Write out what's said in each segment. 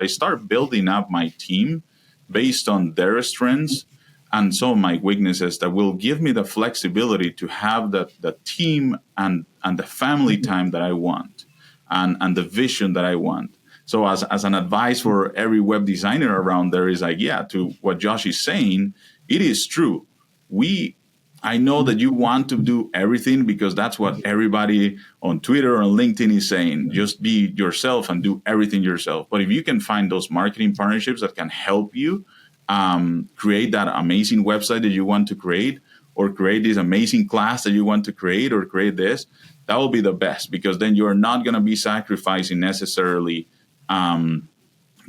I start building up my team based on their strengths and some of my weaknesses that will give me the flexibility to have the team and the family time that I want and the vision that I want. So as an advice for every web designer around there is like, yeah, to what Josh is saying, it is true. I know that you want to do everything because that's what everybody on Twitter or on LinkedIn is saying. Just be yourself and do everything yourself. But if you can find those marketing partnerships that can help you create that amazing website that you want to create, or create this amazing class that you want to create, or create this, that will be the best, because then you're not going to be sacrificing necessarily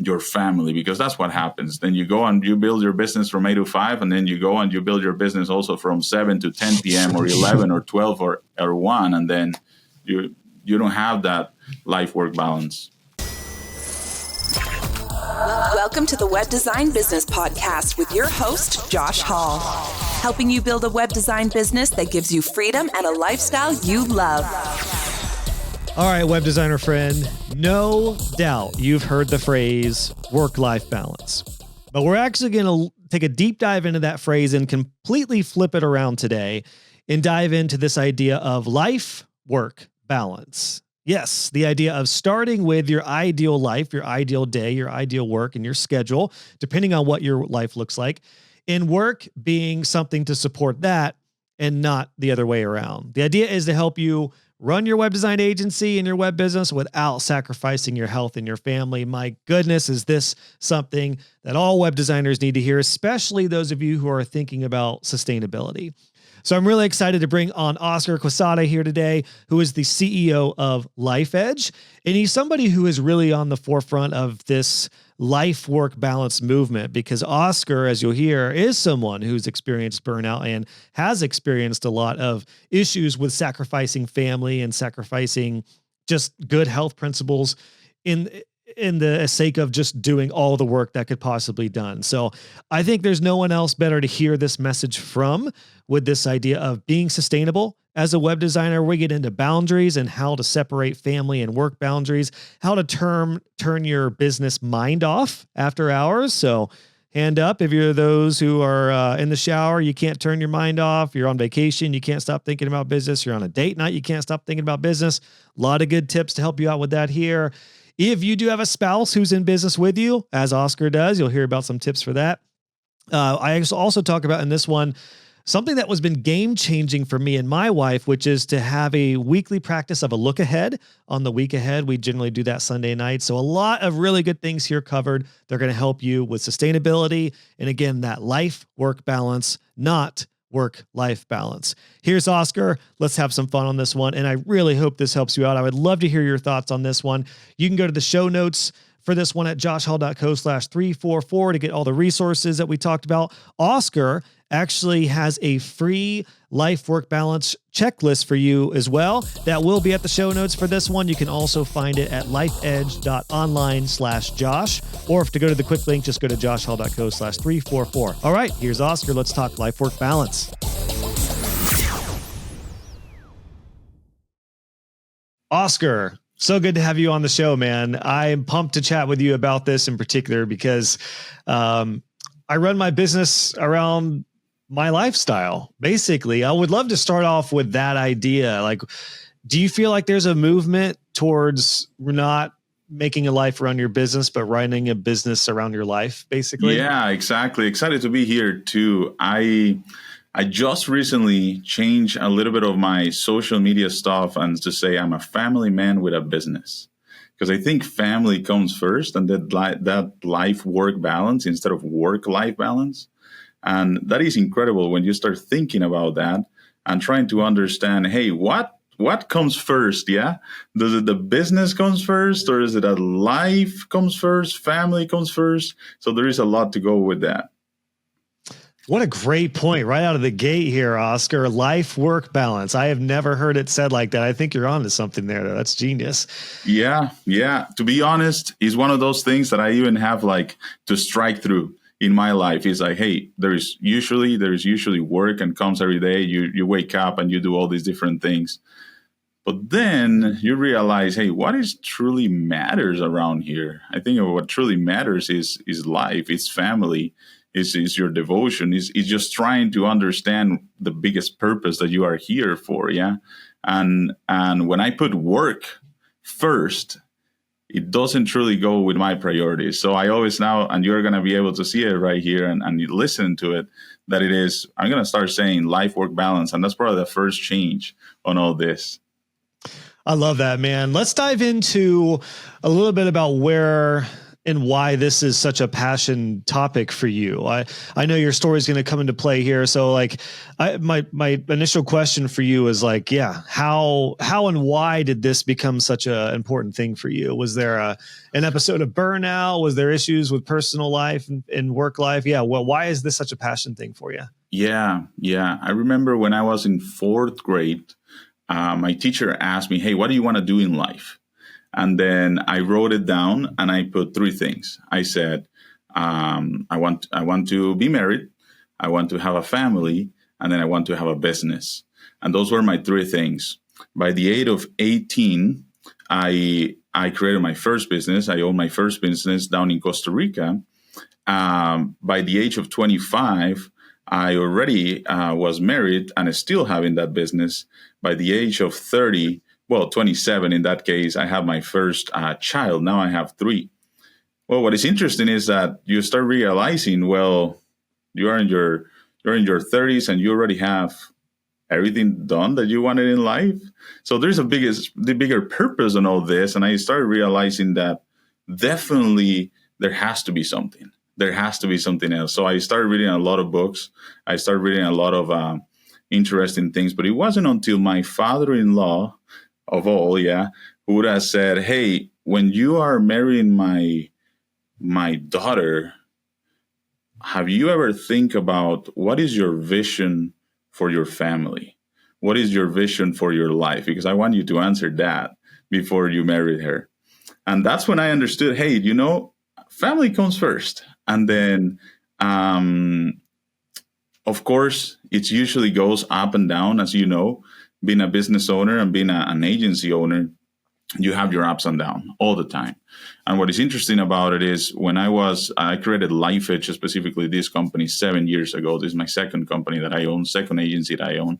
your family, because that's what happens. Then you go and you build your business from 8 to 5, and then you go and you build your business also from 7 to 10 p.m. or 11 or 12 or 1, and then you don't have that life-work balance. Welcome to the Web Design Business Podcast with your host, Josh Hall, helping you build a web design business that gives you freedom and a lifestyle you love. All right, web designer friend, no doubt you've heard the phrase work-life balance, but we're actually going to take a deep dive into that phrase and completely flip it around today and dive into this idea of life-work balance. Yes, the idea of starting with your ideal life, your ideal day, your ideal work, and your schedule, depending on what your life looks like, and work being something to support that and not the other way around. The idea is to help you run your web design agency and your web business without sacrificing your health and your family. My goodness, is this something that all web designers need to hear, especially those of you who are thinking about sustainability. So I'm really excited to bring on Oscar Quesada here today, who is the CEO of Lifedge. And he's somebody who is really on the forefront of this life-work balance movement, because Oscar, as you'll hear, is someone who's experienced burnout and has experienced a lot of issues with sacrificing family and sacrificing just good health principles in the sake of just doing all the work that could possibly be done. So I think there's no one else better to hear this message from, with this idea of being sustainable as a web designer. We get into boundaries and how to separate family and work boundaries, how to turn your business mind off after hours. So hand up if you're those who are in the shower, you can't turn your mind off. You're on vacation, you can't stop thinking about business. You're on a date night, you can't stop thinking about business. A lot of good tips to help you out with that here. If you do have a spouse who's in business with you, as Oscar does, you'll hear about some tips for that. I also talk about in this one something that was been game-changing for me and my wife, which is to have a weekly practice of a look ahead on the week ahead. We generally do that Sunday night. So a lot of really good things here covered. They're going to help you with sustainability. And again, that life-work balance, not work-life balance. Here's Oscar. Let's have some fun on this one. And I really hope this helps you out. I would love to hear your thoughts on this one. You can go to the show notes for this one at joshhall.co/344 to get all the resources that we talked about. Oscar actually has a free life-work balance checklist for you as well. That will be at the show notes for this one. You can also find it at lifedge.online/Josh, or if to go to the quick link, just go to joshhall.co/344. All right, here's Oscar. Let's talk life-work balance. Oscar, so good to have you on the show, man. I'm pumped to chat with you about this in particular because I run my business around my lifestyle. Basically, I would love to start off with that idea. Like, do you feel like there's a movement towards not making a life around your business, but running a business around your life, basically? Yeah, exactly. Excited to be here too. I just recently changed a little bit of my social media stuff and to say I'm a family man with a business, because I think family comes first, and that life-work balance instead of work-life balance. And that is incredible when you start thinking about that and trying to understand, hey, what comes first? Yeah. Does it the business comes first, or is it a life comes first? Family comes first? So there is a lot to go with that. What a great point right out of the gate here, Oscar. Life-work balance. I have never heard it said like that. I think you're onto something there, though. That's genius. Yeah. To be honest, it's one of those things that I even have like to strike through in my life. Is like, hey, there's usually work and comes every day. You wake up and you do all these different things. But then you realize, hey, what is truly matters around here? I think what truly matters is life, it's family, is your devotion, is just trying to understand the biggest purpose that you are here for, yeah. And when I put work first, it doesn't truly go with my priorities. So I always now, and you're going to be able to see it right here and you listen to it, that it is, I'm going to start saying life-work balance. And that's probably the first change on all this. I love that, man. Let's dive into a little bit about where and why this is such a passion topic for you. I know your story is going to come into play here. So like my initial question for you is like, yeah, how and why did this become such an important thing for you? Was there an episode of Burnout? Was there issues with personal life and work life? Yeah. Well, why is this such a passion thing for you? Yeah. I remember when I was in fourth grade, my teacher asked me, hey, what do you want to do in life? And then I wrote it down and I put three things. I said, I want to be married, I want to have a family, and then I want to have a business. And those were my three things. By the age of 18, I created my first business. I owned my first business down in Costa Rica. By the age of 25, I already was married and still having that business. By the age of 30, well, 27 in that case, I have my first child. Now I have three. Well, what is interesting is that you start realizing, well, you're in your 30s and you already have everything done that you wanted in life. So there's the bigger purpose in all this. And I started realizing that definitely there has to be something. There has to be something else. So I started reading a lot of books. I started reading a lot of interesting things. But it wasn't until my father-in-law, of all, who would have said, hey, when you are marrying my daughter, have you ever think about what is your vision for your family? What is your vision for your life? Because I want you to answer that before you marry her. And that's when I understood, hey, family comes first. And then, of course, it usually goes up and down, as you know. Being a business owner and being an agency owner, you have your ups and downs all the time. And what is interesting about it is when I created Lifedge, specifically this company 7 years ago. This is my second company that I own, second agency that I own.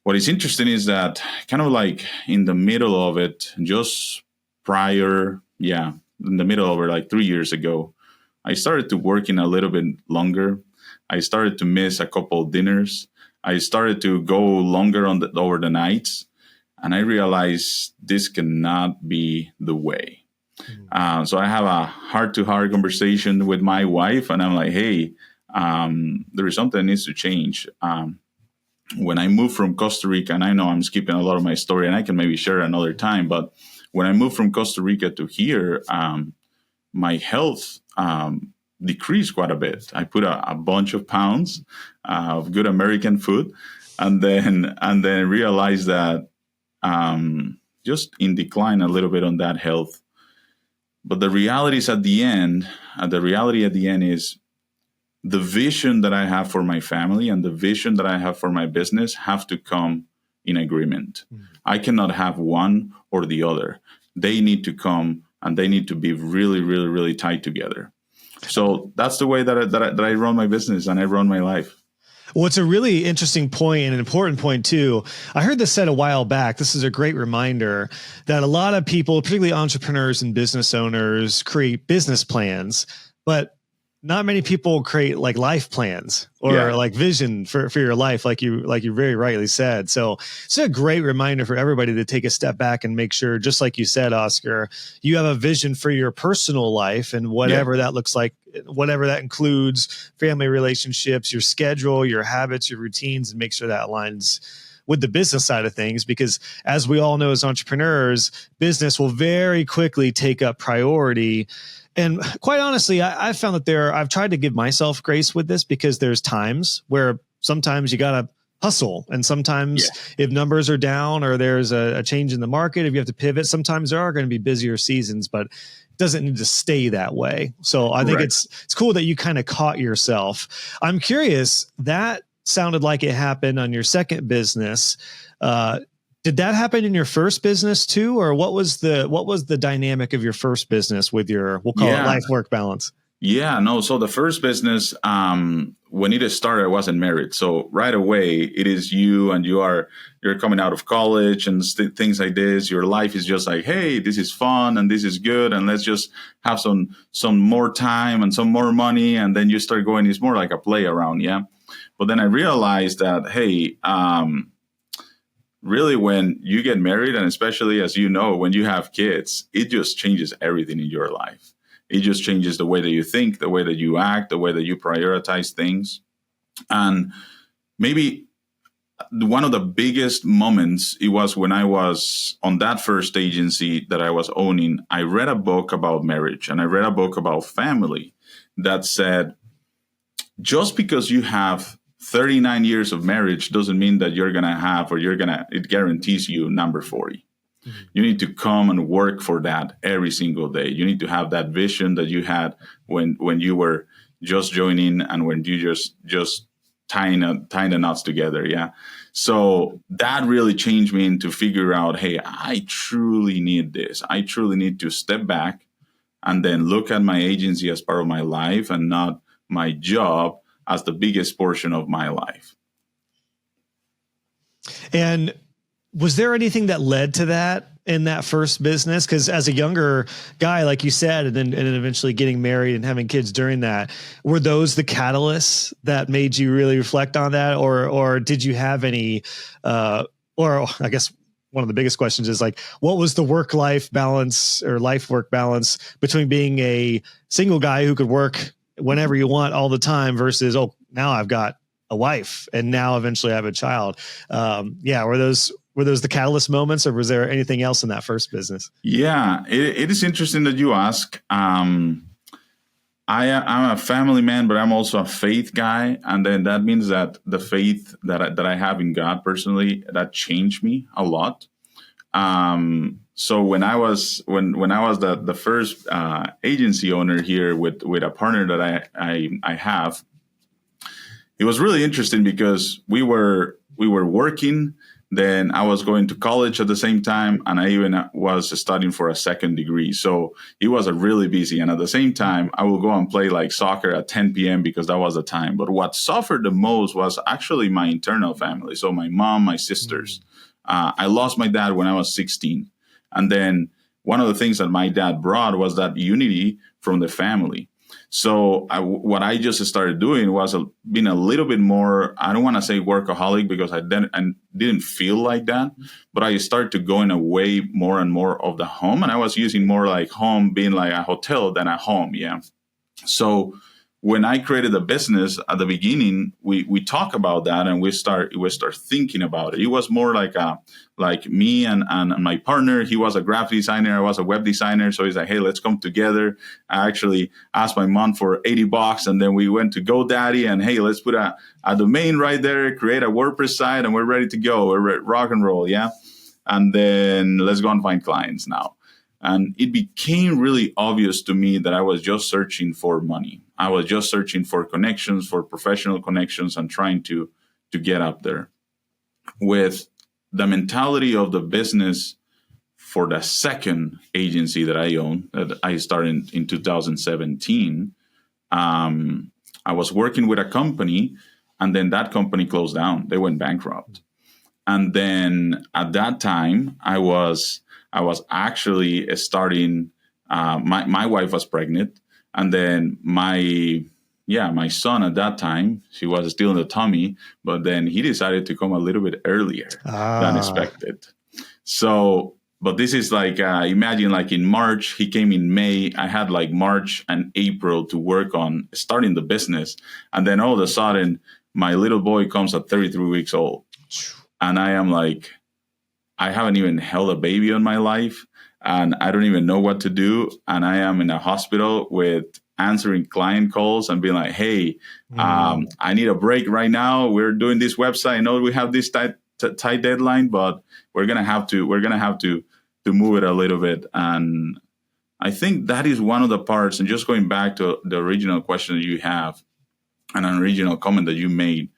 What is interesting is that kind of like in the middle of it, just prior, in the middle of it, like 3 years ago, I started to work in a little bit longer. I started to miss a couple of dinners. I started to go longer over the nights, and I realized this cannot be the way. So I have a heart-to-heart conversation with my wife, and I'm like, hey, there is something that needs to change. When I moved from Costa Rica, and I know I'm skipping a lot of my story, and I can maybe share another time, but when I moved from Costa Rica to here, my health decreased quite a bit. I put a bunch of pounds of good American food, and then realized that just in decline a little bit on that health. But the reality at the end is the vision that I have for my family and the vision that I have for my business have to come in agreement. I cannot have one or the other. They need to come and they need to be really, really, really tight together. So that's the way that I run my business and I run my life. Well, it's a really interesting point and an important point too. I heard this said a while back. This is a great reminder that a lot of people, particularly entrepreneurs and business owners, create business plans, but not many people create like life plans or like vision for your life, like you very rightly said. So it's a great reminder for everybody to take a step back and make sure, just like you said, Oscar, you have a vision for your personal life and whatever that looks like, whatever that includes, family relationships, your schedule, your habits, your routines, and make sure that aligns with the business side of things. Because as we all know, as entrepreneurs, business will very quickly take up priority. And quite honestly, I've found that I've tried to give myself grace with this, because there's times where sometimes you got to hustle. And sometimes if numbers are down or there's a change in the market, if you have to pivot, sometimes there are going to be busier seasons, but it doesn't need to stay that way. So I think it's cool that you kind of caught yourself. I'm curious, that sounded like it happened on your second business. Did that happen in your first business too? Or what was the dynamic of your first business with your, we'll call it life work balance? Yeah, no. So the first business, when it started, I wasn't married. So right away, it is you, and you're coming out of college and things like this. Your life is just like, hey, this is fun and this is good, and let's just have some more time and some more money, and then you start going. It's more like a play around, yeah. But then I realized that, hey, really, when you get married, and especially as you know, when you have kids, it just changes everything in your life. It just changes the way that you think, the way that you act, the way that you prioritize things. And maybe one of the biggest moments, it was when I was on that first agency that I was owning. I read a book about marriage, and I read a book about family that said, just because you have 39 years of marriage doesn't mean that you're going to have, or it guarantees you number 40. Mm-hmm. You need to come and work for that every single day. You need to have that vision that you had when you were just joining, and when you just tying the knots together. Yeah. So that really changed me to figure out, hey, I truly need this. I truly need to step back and then look at my agency as part of my life, and not my job as the biggest portion of my life. And was there anything that led to that in that first business? Because as a younger guy, like you said, and then eventually getting married and having kids during that, were those the catalysts that made you really reflect on that? Or did you have any, or I guess one of the biggest questions is like, what was the work-life balance or life-work balance between being a single guy who could work whenever you want all the time versus, oh, now I've got a wife and now eventually I have a child. Were those the catalyst moments, or was there anything else in that first business? Yeah, it is interesting that you ask. I'm a family man, but I'm also a faith guy. And then that means that the faith that I have in God personally, that changed me a lot. So when I was the first agency owner here with a partner that I have, it was really interesting because we were working. Then I was going to college at the same time, and I even was studying for a second degree. So it was a really busy. And at the same time, I would go and play like soccer at 10 p.m. because that was the time. But what suffered the most was actually my internal family. So my mom, my sisters. I lost my dad when I was 16. And then one of the things that my dad brought was that unity from the family. So what I just started doing was being a little bit more, I don't want to say workaholic because I didn't feel like that, but I started to going away more and more of the home. And I was using more like home being like a hotel than a home. Yeah. So when I created the business at the beginning, we talk about that, and we start thinking about it. It was more like me and my partner. He was a graphic designer, I was a web designer. So he's like, hey, let's come together. I actually asked my mom for $80, and then we went to GoDaddy, and hey, let's put a domain right there, create a WordPress site, and we're ready to go. We're rock and roll, yeah. And then let's go and find clients now. And it became really obvious to me that I was just searching for money. I was just searching for connections, for professional connections, and trying to get up there. With the mentality of the business for the second agency that I own, that I started in 2017, I was working with a company, and then that company closed down. They went bankrupt. And then at that time, I was actually starting, my wife was pregnant. And then my son at that time, she was still in the tummy, but then he decided to come a little bit earlier than expected. So, but this is like, imagine like in March, he came in May. I had like March and April to work on starting the business. And then all of a sudden, my little boy comes at 33 weeks old. And I am like, I haven't even held a baby in my life, and I don't even know what to do. And I am in a hospital with answering client calls and being like, hey, I need a break right now. We're doing this website. I know we have this tight deadline, but we're going to have to move it a little bit. And I think that is one of the parts. And just going back to the original question that you have and an original comment that you made,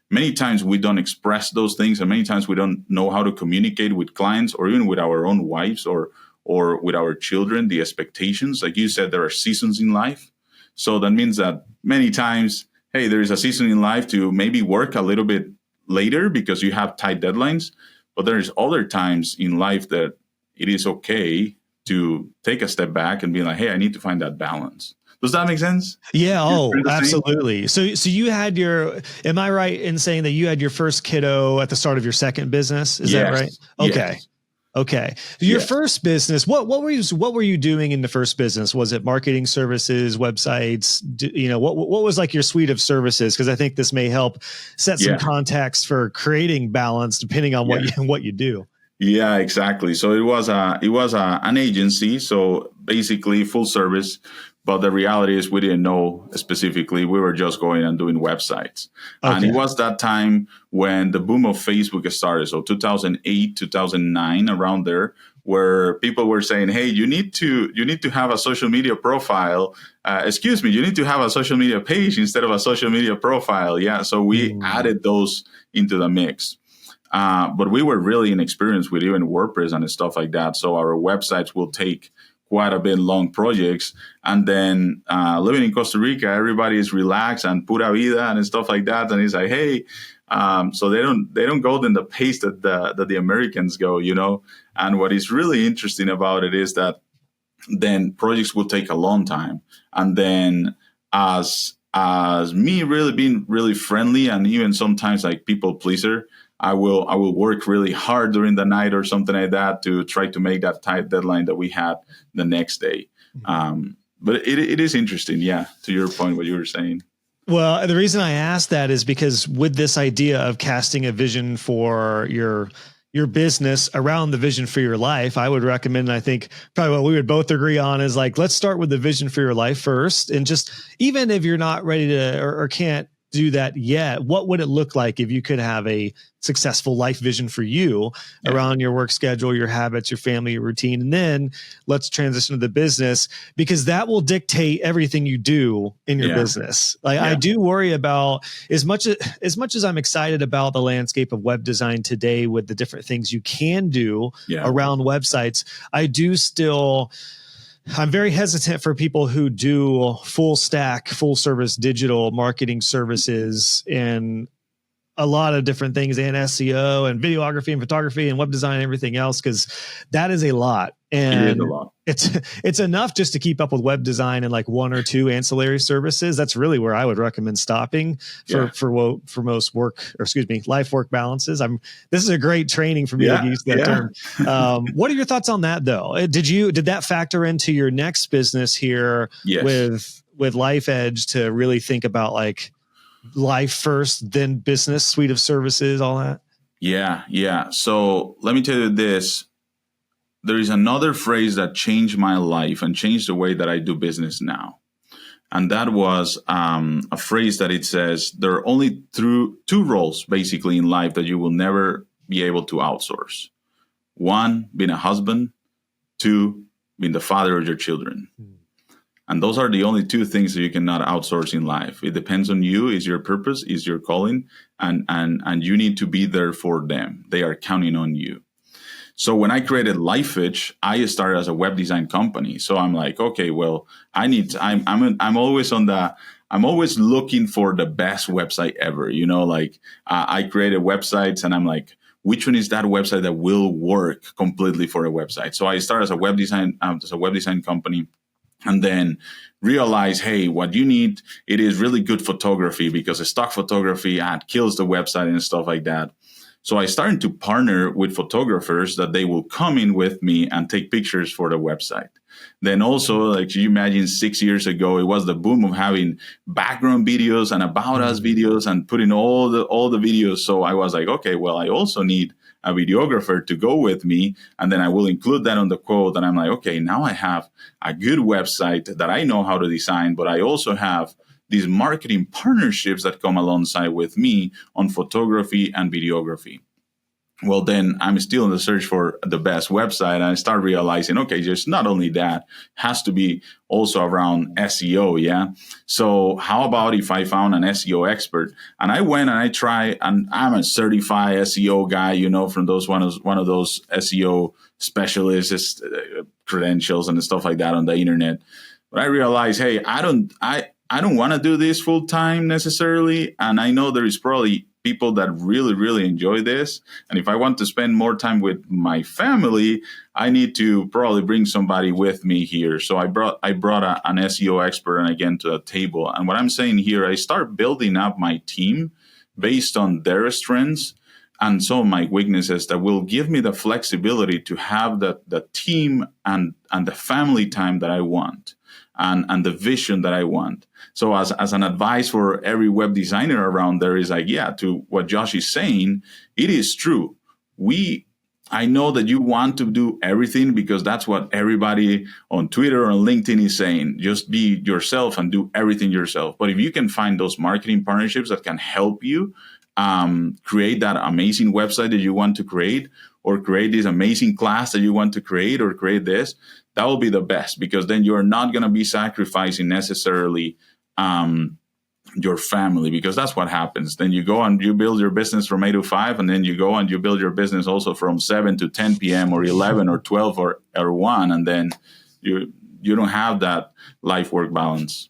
many times we don't express those things, and many times we don't know how to communicate with clients or even with our own wives or with our children, the expectations. Like you said, there are seasons in life. So that means that many times, hey, there is a season in life to maybe work a little bit later because you have tight deadlines. But there's other times in life that it is okay to take a step back and be like, hey, I need to find that balance. Does that make sense? Yeah. Oh, absolutely. So you had am I right in saying that you had your first kiddo at the start of your second business? Is that right? Okay. Yes. Okay. Your first business, what were you doing in the first business? Was it marketing services, websites? What was like your suite of services? Because I think this may help set some context for creating balance depending on what you do. Yeah, exactly. So it was an agency. So basically full service. But the reality is we didn't know specifically. We were just going and doing websites. Okay. And it was that time when the boom of Facebook started. So 2008, 2009, around there, where people were saying, hey, you need to have a social media profile. You need to have a social media page instead of a social media profile. Yeah. So we added those into the mix. But we were really inexperienced with even WordPress and stuff like that. So our websites will take quite a bit long projects. And then living in Costa Rica, everybody is relaxed and pura vida and stuff like that. And it's like, hey, so they don't go in the pace that the Americans go, And what is really interesting about it is that then projects will take a long time. And then as me really being really friendly and even sometimes like people pleaser, I will work really hard during the night or something like that to try to make that tight deadline that we had the next day. But it is interesting, to your point, what you were saying. Well, the reason I asked that is because with this idea of casting a vision for your business around the vision for your life, I would recommend, I think probably what we would both agree on is like, let's start with the vision for your life first. And just, even if you're not ready to, or can't do that yet, what would it look like if you could have a successful life vision for you around your work schedule, your habits, your family, your routine? And then let's transition to the business, because that will dictate everything you do in your business. Like I do worry about, as much as I'm excited about the landscape of web design today with the different things you can do around websites, I'm very hesitant for people who do full stack, full service digital marketing services and a lot of different things, and SEO and videography and photography and web design and everything else, because that is a lot. And it is a lot. It's enough just to keep up with web design and like one or two ancillary services. That's really where I would recommend stopping for most life work balances. This is a great training for me to use that term. What are your thoughts on that though? Did that factor into your next business here with Lifedge to really think about like life first, then business, suite of services, all that? Yeah. So let me tell you this. There is another phrase that changed my life and changed the way that I do business now. And that was a phrase that it says, there are only two roles basically in life that you will never be able to outsource. One, being a husband. Two, being the father of your children. And those are the only two things that you cannot outsource in life. It depends on you, is your purpose, is your calling, and you need to be there for them. They are counting on you. So when I created Lifedge, I started as a web design company. So I'm like, okay, well, I'm always looking for the best website ever. I created websites and I'm like, which one is that website that will work completely for a website? So I started as a web design company. And then realize, hey, what you need, it is really good photography, because a stock photography kills the website and stuff like that. So I started to partner with photographers that they will come in with me and take pictures for the website. Then also, like you imagine 6 years ago, it was the boom of having background videos and about us videos and putting all the videos. So I was like, okay, well, I also need a videographer to go with me. And then I will include that on the quote. And I'm like, okay, now I have a good website that I know how to design, but I also have these marketing partnerships that come alongside with me on photography and videography. well, then I'm still in the search for the best website. And I start realizing, okay, just not only that, has to be also around SEO. Yeah. So how about if I found an SEO expert and I went and I try, and I'm a certified SEO guy, from those one of those SEO specialists, credentials and stuff like that on the internet. But I realized, hey, I don't want to do this full time necessarily. And I know there is probably people that really, really enjoy this. And if I want to spend more time with my family, I need to probably bring somebody with me here. So I brought an SEO expert and again to the table. And what I'm saying here, I start building up my team based on their strengths and some of my weaknesses that will give me the flexibility to have the team and the family time that I want. And the vision that I want. So as an advice for every web designer around there is like, yeah, to what Josh is saying, it is true. I know that you want to do everything because that's what everybody on Twitter or on LinkedIn is saying. Just be yourself and do everything yourself. But if you can find those marketing partnerships that can help you create that amazing website that you want to create, or create this amazing class that you want to create, or create this, that will be the best, because then you're not going to be sacrificing necessarily your family, because that's what happens. Then you go and you build your business from 8 to 5, and then you go and you build your business also from 7 to 10 p.m. or 11 or 12 or 1, and then you don't have that life-work balance.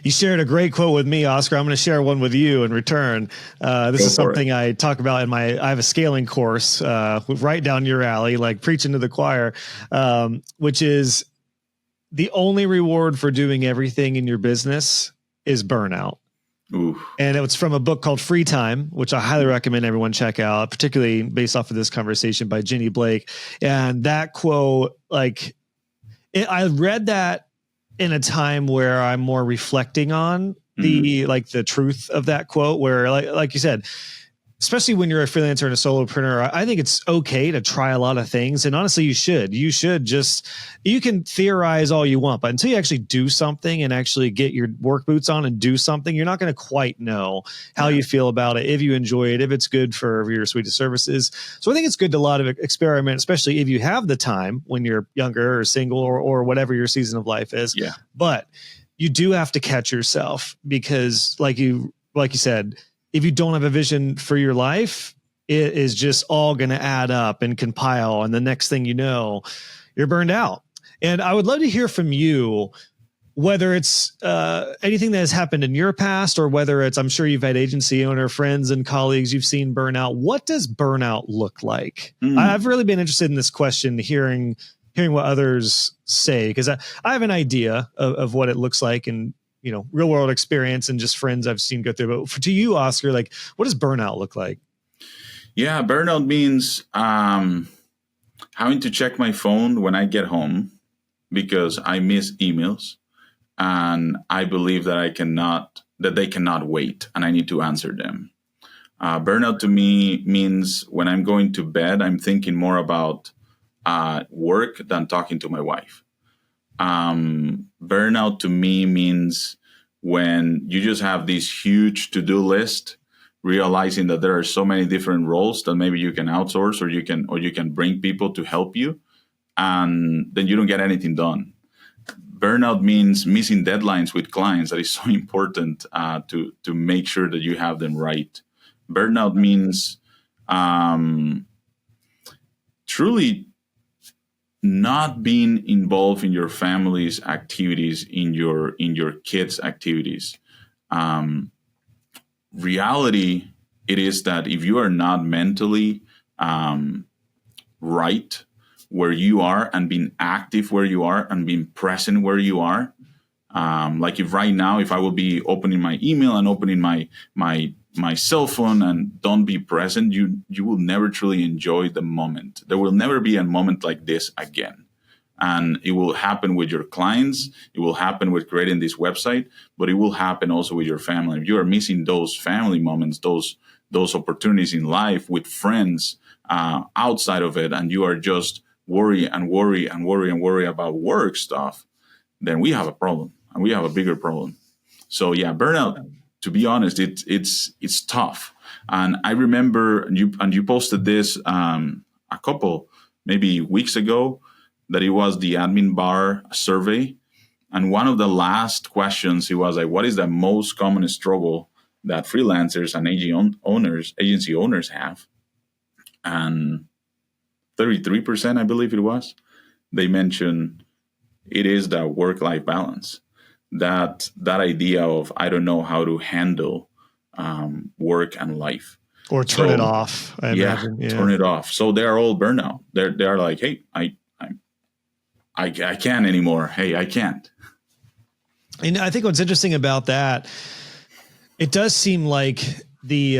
You shared a great quote with me, Oscar. I'm going to share one with you in return. This is something I talk about I have a scaling course right down your alley, like preaching to the choir, which is the only reward for doing everything in your business is burnout. Ooh. And it's from a book called Free Time, which I highly recommend everyone check out, particularly based off of this conversation by Jenny Blake. And that quote, I read that in a time where I'm more reflecting on the truth of that quote, where like you said, especially when you're a freelancer and a solopreneur, I think it's okay to try a lot of things. And honestly, you should you can theorize all you want, but until you actually do something and actually get your work boots on and do something, you're not going to quite know how you feel about it, if you enjoy it, if it's good for your suite of services. So I think it's good to a lot of experiment, especially if you have the time when you're younger or single or whatever your season of life is. Yeah. But you do have to catch yourself, because like you said, if you don't have a vision for your life, it is just all going to add up and compile. And the next thing you know, you're burned out. And I would love to hear from you, whether it's anything that has happened in your past, or whether it's, I'm sure you've had agency owner friends and colleagues you've seen burnout. What does burnout look like? I've really been interested in this question, hearing what others say, because I have an idea of what it looks like, and real world experience and just friends I've seen go through. But to you, Oscar, what does burnout look like? Yeah, burnout means having to check my phone when I get home because I miss emails, and I believe that they cannot wait, and I need to answer them. Burnout to me means when I'm going to bed, I'm thinking more about work than talking to my wife. Burnout to me means when you just have this huge to-do list, realizing that there are so many different roles that maybe you can outsource, or you can bring people to help you, and then you don't get anything done. Burnout means missing deadlines with clients. That is so important to make sure that you have them right. Burnout means truly not being involved in your family's activities, in your kids' activities. Reality, it is that if you are not mentally right where you are, and being active where you are, and being present where you are, like if right now, if I will be opening my email and opening my cell phone and don't be present, you will never truly enjoy the moment. There will never be a moment like this again. And it will happen with your clients. It will happen with creating this website, but it will happen also with your family. If you are missing those family moments, those opportunities in life with friends outside of it, and you are just worry about work stuff, then we have a problem, and we have a bigger problem. So yeah, burnout, to be honest, it's tough. And I remember you posted this a couple maybe weeks ago, that it was the admin bar survey. And one of the last questions, it was like, what is the most common struggle that freelancers and agency owners have? And 33%, I believe it was, they mentioned it is the work-life balance. That idea of, I don't know how to handle work and life. Or turn it off, I imagine. Yeah, turn it off. So they are all burnout. They're like, hey, I can't anymore. Hey, I can't. And I think what's interesting about that, it does seem like the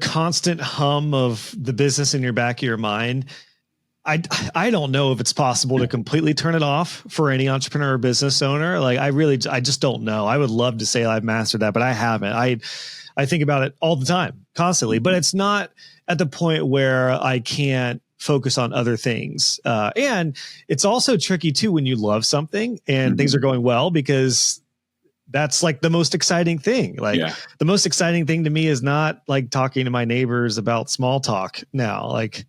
constant hum of the business in your back of your mind. I don't know if it's possible to completely turn it off for any entrepreneur or business owner. Like I just don't know. I would love to say I've mastered that, but I haven't. I think about it all the time, constantly, but it's not at the point where I can't focus on other things. And it's also tricky too when you love something and things are going well, because that's like the most exciting thing. Like the most exciting thing to me is not like talking to my neighbors about small talk now. Like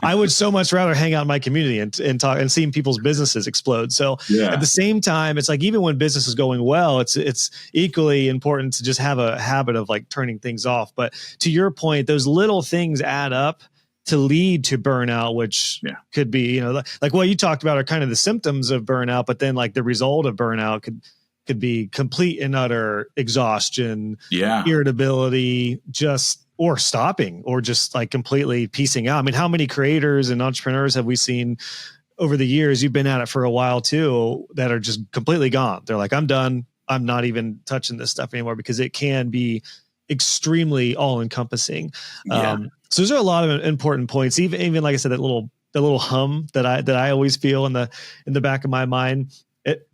I would so much rather hang out in my community and talk and seeing people's businesses explode. So at the same time, it's like, even when business is going well, it's equally important to just have a habit of like turning things off. But to your point, those little things add up to lead to burnout, which could be, like what you talked about are kind of the symptoms of burnout, but then like the result of burnout could be complete and utter exhaustion, irritability, or stopping, or just like completely piecing out. I mean, how many creators and entrepreneurs have we seen over the years? You've been at it for a while too, that are just completely gone. They're like, I'm done. I'm not even touching this stuff anymore, because it can be extremely all encompassing. So those are a lot of important points. Even like I said, the little hum that I always feel in the back of my mind.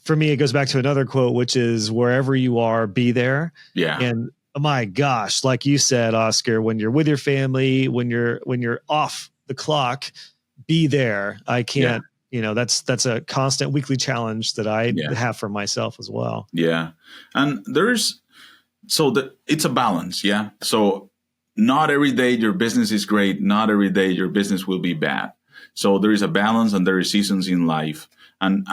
For me, it goes back to another quote, which is, wherever you are, be there. Yeah. And oh my gosh, like you said, Oscar, when you're with your family, when you're off the clock, be there. I can't, that's a constant weekly challenge that I have for myself as well. Yeah. And it's a balance. Yeah. So not every day your business is great. Not every day your business will be bad. So there is a balance, and there is seasons in life. And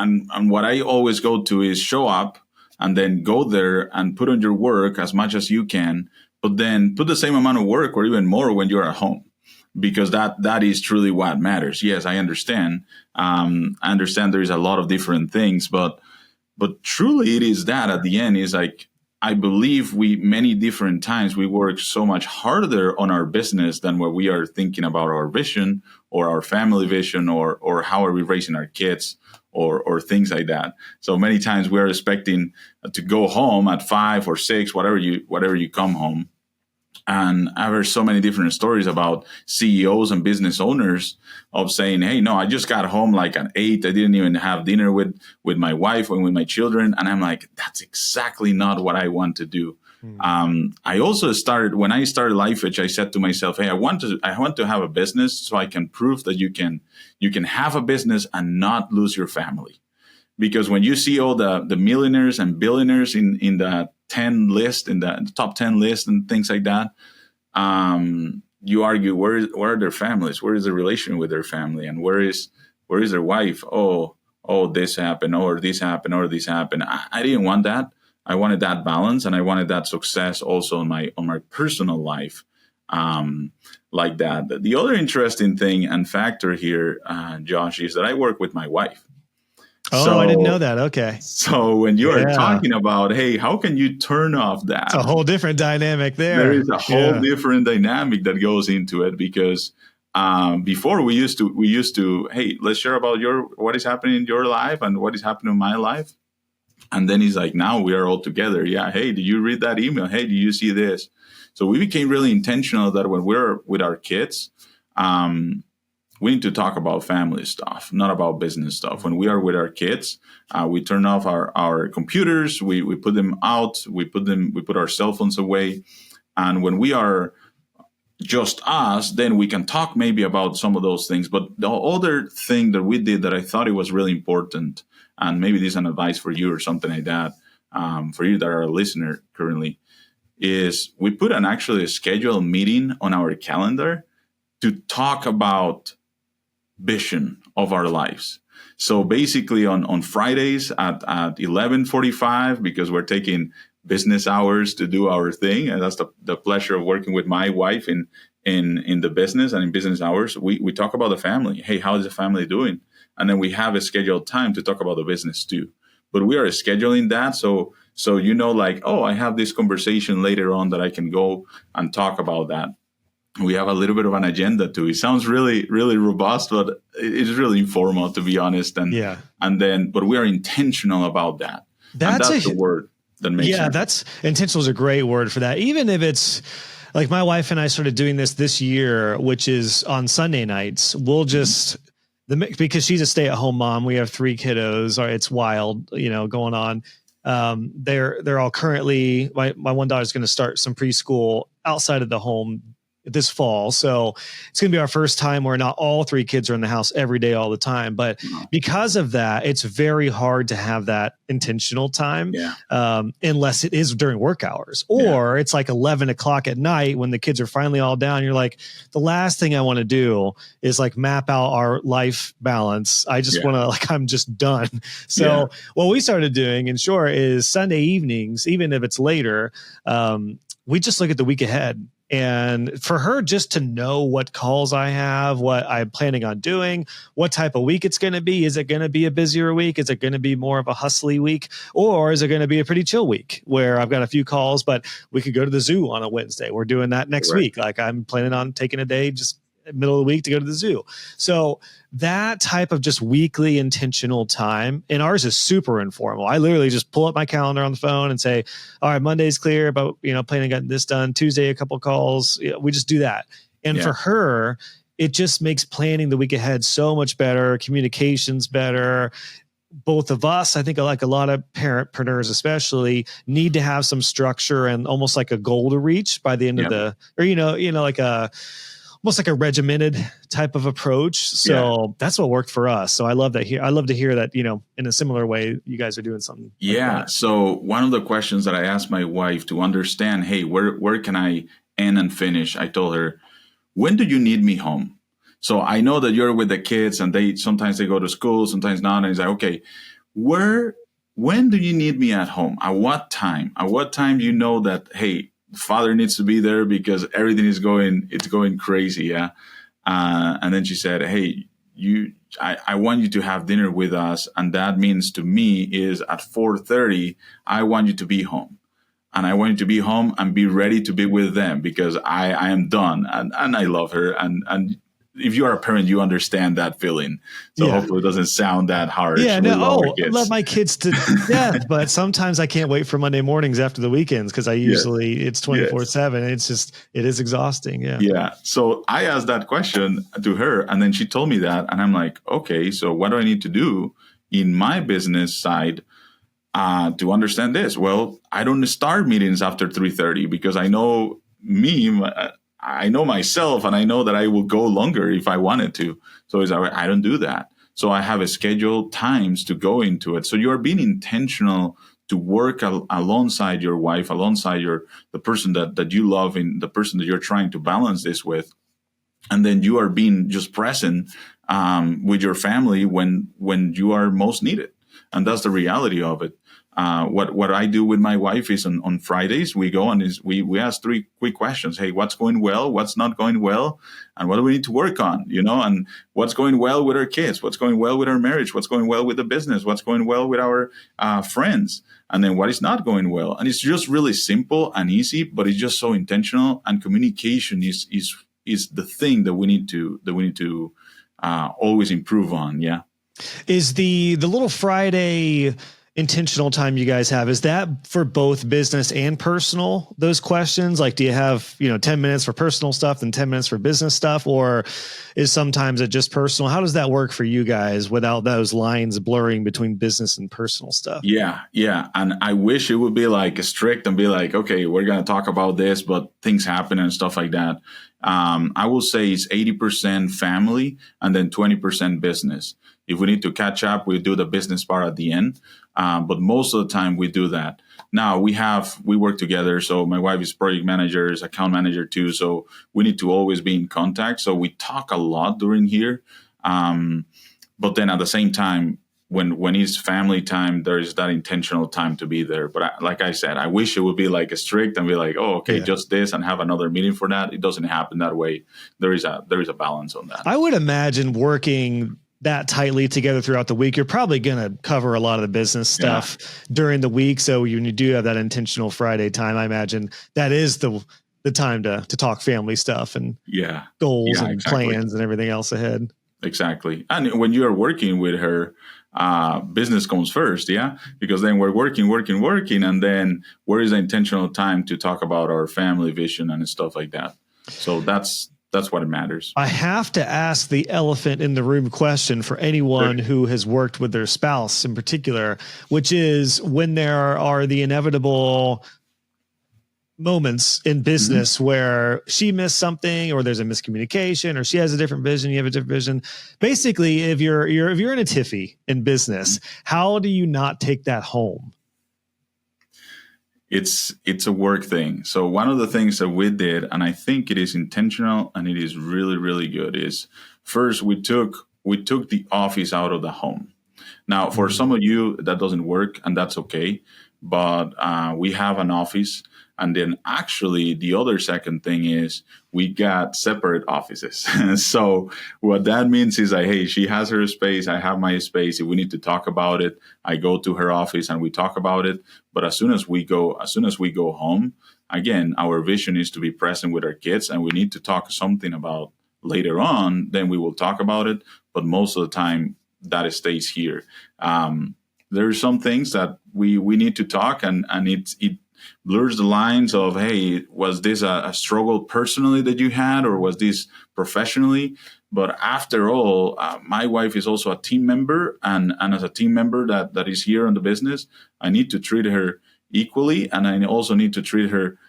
what I always go to is show up, and then go there and put on your work as much as you can, but then put the same amount of work or even more when you're at home, because that is truly what matters. Yes, I understand. I understand there is a lot of different things, but truly it is that at the end is like, I believe many different times we work so much harder on our business than what we are thinking about our vision or our family vision or how are we raising our kids or things like that. So many times we're expecting to go home at 5 or 6, whatever you come home. And I've heard so many different stories about CEOs and business owners of saying, hey, no, I just got home like at 8. I didn't even have dinner with my wife and with my children. And I'm like, that's exactly not what I want to do. I also when I started Lifedge, I said to myself, hey, I want to have a business so I can prove that you can have a business and not lose your family. Because when you see all the millionaires and billionaires in the 10 list, in the top 10 list and things like that, you argue, where are their families? Where is the relation with their family? And where is their wife? Oh, this happened, or this happened, or this happened. I didn't want that. I wanted that balance, and I wanted that success also on my personal life, like that. The other interesting thing and factor here, Josh, is that I work with my wife. Oh, I didn't know that. Okay. So when you are talking about, hey, how can you turn off that? It's a whole different dynamic there. There is a whole different dynamic that goes into it, because before we used to, hey, let's share about what is happening in your life and what is happening in my life. And then he's like, now we are all together. Yeah. Hey, did you read that email? Hey, do you see this? So we became really intentional that when we're with our kids, we need to talk about family stuff, not about business stuff. When we are with our kids, we turn off our computers, we put them out, we put our cell phones away. And when we are just us, then we can talk maybe about some of those things. But the other thing that we did that I thought it was really important, and maybe this is an advice for you or something like that, for you that are a listener currently, is we put actually a scheduled meeting on our calendar to talk about vision of our lives. So basically on Fridays at 11:45, because we're taking business hours to do our thing, and that's the pleasure of working with my wife in the business and in business hours, we talk about the family. Hey, how is the family doing? And then we have a scheduled time to talk about the business too. But we are scheduling that so like, oh, I have this conversation later on that I can go and talk about that. We have a little bit of an agenda too. It sounds really, really robust, but it's really informal, to be honest. But we are intentional about that. That's the word that makes sense. That's intentional is a great word for that. Even if it's like my wife and I started doing this year, which is on Sunday nights, we'll just because she's a stay-at-home mom. We have 3 kiddos. It's wild, going on. They're all currently. My one daughter's going to start some preschool outside of the home this fall. So it's going to be our first time where not all 3 kids are in the house every day, all the time. But because of that, it's very hard to have that intentional time unless it is during work hours or it's like 11 o'clock at night when the kids are finally all down. You're like, the last thing I want to do is like map out our life balance. I just want to I'm just done. So what we started doing, in short, is Sunday evenings, even if it's later, we just look at the week ahead. And for her, just to know what calls I have, what I'm planning on doing, what type of week it's going to be. Is it going to be a busier week? Is it going to be more of a hustly week? Or is it going to be a pretty chill week where I've got a few calls, but we could go to the zoo on a Wednesday? We're doing that next week. Like I'm planning on taking a day just middle of the week to go to the zoo. So that type of just weekly intentional time, and ours is super informal. I literally just pull up my calendar on the phone and say, all right, Monday's clear, but planning on getting this done. Tuesday, a couple calls. We just do that. And for her, it just makes planning the week ahead so much better. Communication's better. Both of us, I think, like a lot of parentpreneurs especially, need to have some structure and almost like a goal to reach by the end of like almost like a regimented type of approach. So that's what worked for us. So I love that. I love to hear that, in a similar way, you guys are doing something. Yeah. Like so one of the questions that I asked my wife to understand, hey, where can I end and finish? I told her, when do you need me home? So I know that you're with the kids and sometimes they go to school, sometimes not. And it's like, okay, when do you need me at home? At what time? At what time do you know that, hey, father needs to be there because everything is going crazy. Yeah. And then she said, hey, I want you to have dinner with us. And that means to me is at 4:30, I want you to be home. And I want you to be home and be ready to be with them because I am done. And I love her. And if you are a parent, you understand that feeling. So hopefully it doesn't sound that hard. Yeah, I love my kids to death, but sometimes I can't wait for Monday mornings after the weekends because I usually it's 24/7. It is exhausting. Yeah. Yeah. So I asked that question to her and then she told me that. And I'm like, okay, so what do I need to do in my business side to understand this? Well, I don't start meetings after 3:30 because I know I know myself and I know that I will go longer if I wanted to. So I don't do that. So I have a scheduled times to go into it. So you're being intentional to work alongside your wife, alongside the person that you love and the person that you're trying to balance this with. And then you are being just present with your family when you are most needed. And that's the reality of it. What I do with my wife is on Fridays, we go and we ask 3 quick questions. Hey, what's going well? What's not going well? And what do we need to work on? And what's going well with our kids? What's going well with our marriage? What's going well with the business? What's going well with our friends? And then what is not going well? And it's just really simple and easy, but it's just so intentional. And communication is the thing that we need to always improve on. Yeah. Is the little Friday intentional time you guys have, is that for both business and personal, those questions? Like, do you have, 10 minutes for personal stuff and 10 minutes for business stuff? Or is sometimes it just personal? How does that work for you guys without those lines blurring between business and personal stuff? Yeah. Yeah. And I wish it would be like strict and be like, okay, we're going to talk about this, but things happen and stuff like that. I will say it's 80% family and then 20% business. If we need to catch up, we do the business part at the end. But most of the time we do that. Now we work together. So my wife is project manager, is account manager too. So we need to always be in contact. So we talk a lot during here. But then at the same time, when it's family time, there is that intentional time to be there. But like I said, I wish it would be like a strict and be like, oh, okay, just this, and have another meeting for that. It doesn't happen that way. There is a balance on that. I would imagine working that tightly together throughout the week, you're probably going to cover a lot of the business stuff during the week. So when you do have that intentional Friday time, I imagine that is the time to talk family stuff and goals and plans and everything else ahead. Exactly. And when you are working with her, business comes first, because then we're working, and then where is the intentional time to talk about our family vision and stuff like that. So that's what it matters. I have to ask the elephant in the room question for anyone who has worked with their spouse in particular, which is when there are the inevitable moments in business where she missed something, or there's a miscommunication, or she has a different vision, you have a different vision. Basically, if you're in a tiffy in business, how do you not take that home? It's a work thing. So one of the things that we did, and I think it is intentional and it is really, really good, is first we took the office out of the home. Now, for some of you, that doesn't work, and that's okay. But we have an office. And then actually the other second thing is we got separate offices. So what that means is like, hey, she has her space, I have my space. If we need to talk about it, I go to her office and we talk about it. But as soon as we go home, again, our vision is to be present with our kids, and we need to talk something about later on, then we will talk about it. But most of the time that stays here. There are some things that we need to talk, and it blurs the lines of, hey, was this a struggle personally that you had, or was this professionally? But after all, my wife is also a team member, and as a team member that is here on the business, I need to treat her equally, and I also need to treat her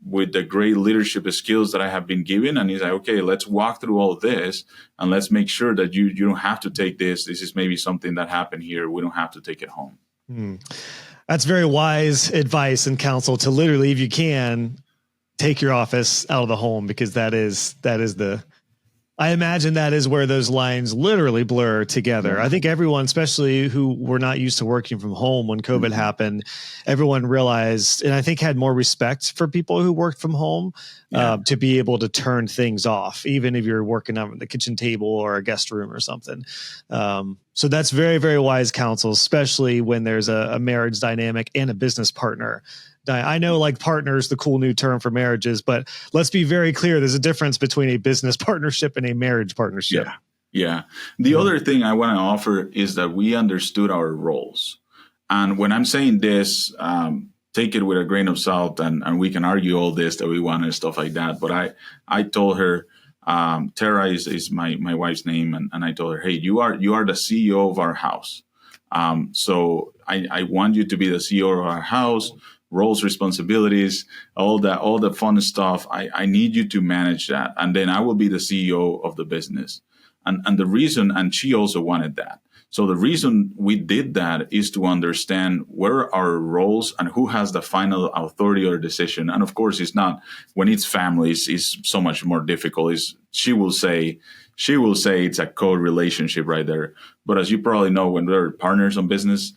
with the great leadership skills that I have been given. And he's like, okay, let's walk through all this, and let's make sure that you don't have to take this. This is maybe something that happened here. We don't have to take it home. That's very wise advice and counsel to literally, if you can, take your office out of the home, because that is I imagine that is where those lines literally blur together. I think everyone, especially who were not used to working from home when COVID happened, everyone realized, and I think had more respect for people who worked from home to be able to turn things off, even if you're working on the kitchen table or a guest room or something. So that's very, very wise counsel, especially when there's a marriage dynamic and a business partner. I know like partner is the cool new term for marriages, but let's be very clear. There's a difference between a business partnership and a marriage partnership. Yeah. The other thing I want to offer is that we understood our roles. And when I'm saying this, take it with a grain of salt, and we can argue all this that we want and stuff like that. But I told her, Tara is my wife's name. And I told her, hey, you are the CEO of our house. So I want you to be the CEO of our house. Roles, responsibilities, all the fun stuff. I need you to manage that. And then I will be the CEO of the business. And the reason, and she also wanted that. So the reason we did that is to understand where our roles and who has the final authority or decision. And of course, it's not, when it's families, it's so much more difficult. She will say it's a co-relationship right there. But as you probably know, when there are partners on business,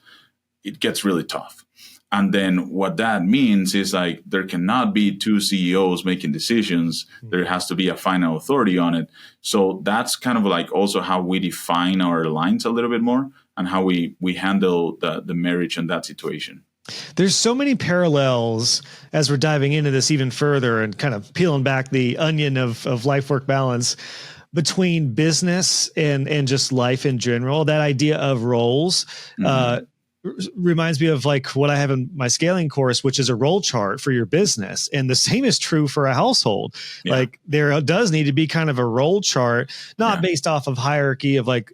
it gets really tough. And then what that means is like there cannot be two CEOs making decisions. There has to be a final authority on it. So that's kind of like also how we define our lines a little bit more, and how we handle the marriage in that situation. There's so many parallels as we're diving into this even further and kind of peeling back the onion of life-work balance between business and just life in general. That idea of roles, reminds me of like what I have in my scaling course, which is a role chart for your business. And the same is true for a household. Like there does need to be kind of a role chart, not based off of hierarchy of like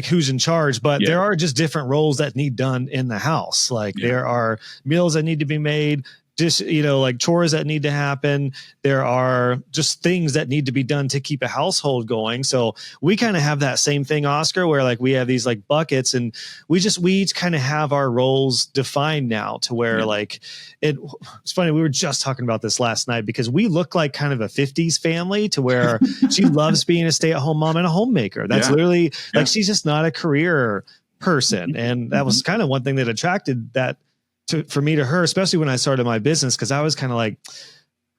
who's in charge, but there are just different roles that need done in the house. Like there are meals that need to be made, just, like chores that need to happen. There are just things that need to be done to keep a household going. So we kind of have that same thing, Oscar, where like we have these like buckets, and we each kind of have our roles defined now to where like it's funny. We were just talking about this last night because we look like kind of a 50s family to where she loves being a stay-at-home mom and a homemaker. That's literally like, she's just not a career person. And that was kind of one thing that attracted that for me to her, especially when I started my business. Cause I was kind of like,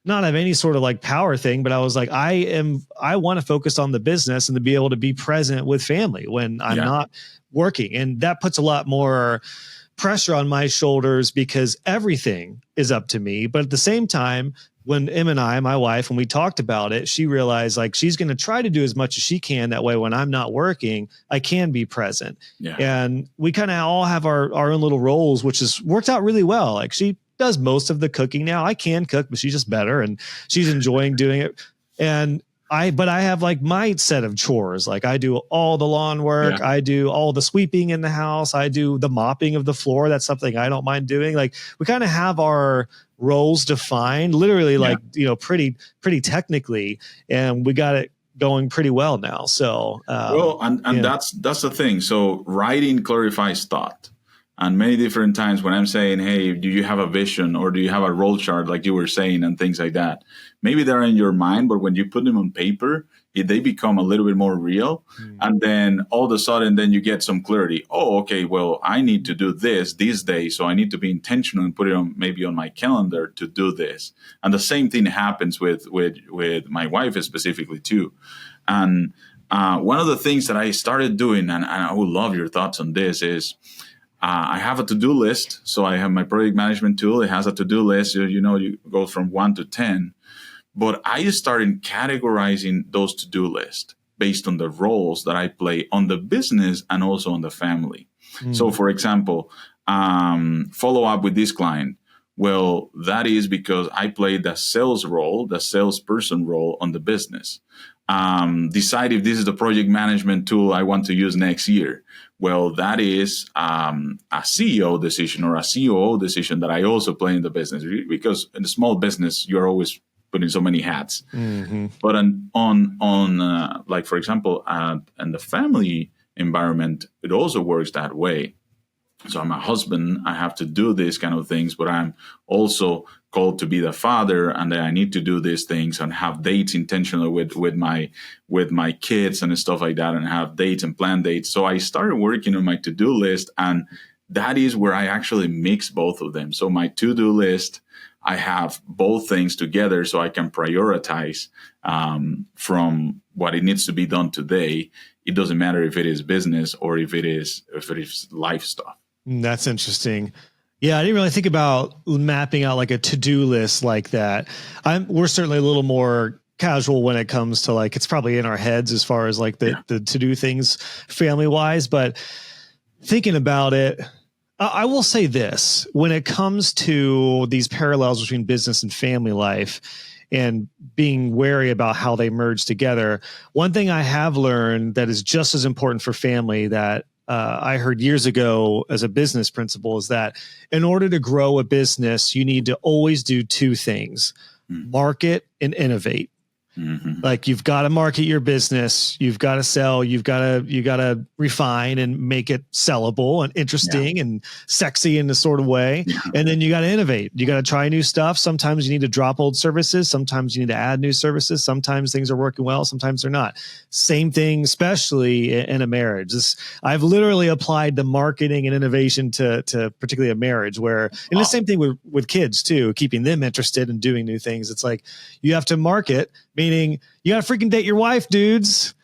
not have any sort of like power thing, but I was like, I want to focus on the business and to be able to be present with family when I'm not working. And that puts a lot more pressure on my shoulders because everything is up to me. But at the same time, when my wife, when we talked about it, she realized like she's going to try to do as much as she can. That way, when I'm not working, I can be present. Yeah. And we kind of all have our own little roles, which has worked out really well. Like she does most of the cooking now. I can cook, but she's just better and she's enjoying doing it. But I have like my set of chores. Like I do all the lawn work. I do all the sweeping in the house. I do the mopping of the floor. That's something I don't mind doing. Like we kind of have our roles defined, literally like, pretty technically, and we got it going pretty well now. So, that's the thing. So writing clarifies thought. And many different times when I'm saying, hey, do you have a vision or do you have a role chart, like you were saying, and things like that, maybe they're in your mind, but when you put them on paper, they become a little bit more real. And then all of a sudden, then you get some clarity. Oh, okay, well, I need to do this these days. So I need to be intentional and put it on maybe on my calendar to do this. And the same thing happens with my wife specifically too. And one of the things that I started doing, and I would love your thoughts on this, is I have a to-do list. So I have my project management tool. It has a to-do list. You go from 1 to 10. But I started categorizing those to-do lists based on the roles that I play on the business and also on the family. So, for example, follow up with this client. Well, that is because I play the sales role, the salesperson role on the business. Decide if this is the project management tool I want to use next year. Well, that is a CEO decision or a COO decision that I also play in the business, because in a small business, you're always putting so many hats. But on like, for example, in the family environment, it also works that way. So I'm a husband, I have to do these kind of things, but I'm also called to be the father, and then I need to do these things and have dates intentionally with my kids and stuff like that, and have dates and plan dates. So I started working on my to-do list, and that is where I actually mix both of them. So my to-do list, I have both things together so I can prioritize from what it needs to be done today. It doesn't matter if it is business or if it is life stuff. That's interesting. Yeah, I didn't really think about mapping out like a to-do list like that. We're certainly a little more casual when it comes to like, it's probably in our heads as far as like the to-do things family-wise. But thinking about it, I will say this, when it comes to these parallels between business and family life and being wary about how they merge together, one thing I have learned that is just as important for family that I heard years ago as a business principle is that in order to grow a business, you need to always do two things: market and innovate. Like you've got to market your business, you've got to sell, you got to refine and make it sellable and interesting and sexy in a sort of way. And then you got to innovate. You got to try new stuff. Sometimes you need to drop old services. Sometimes you need to add new services. Sometimes things are working well. Sometimes they're not. Same thing, especially in a marriage. I've literally applied the marketing and innovation to particularly a marriage and the same thing with kids too, keeping them interested in doing new things. It's like you have to market, meaning you got to freaking date your wife, dudes.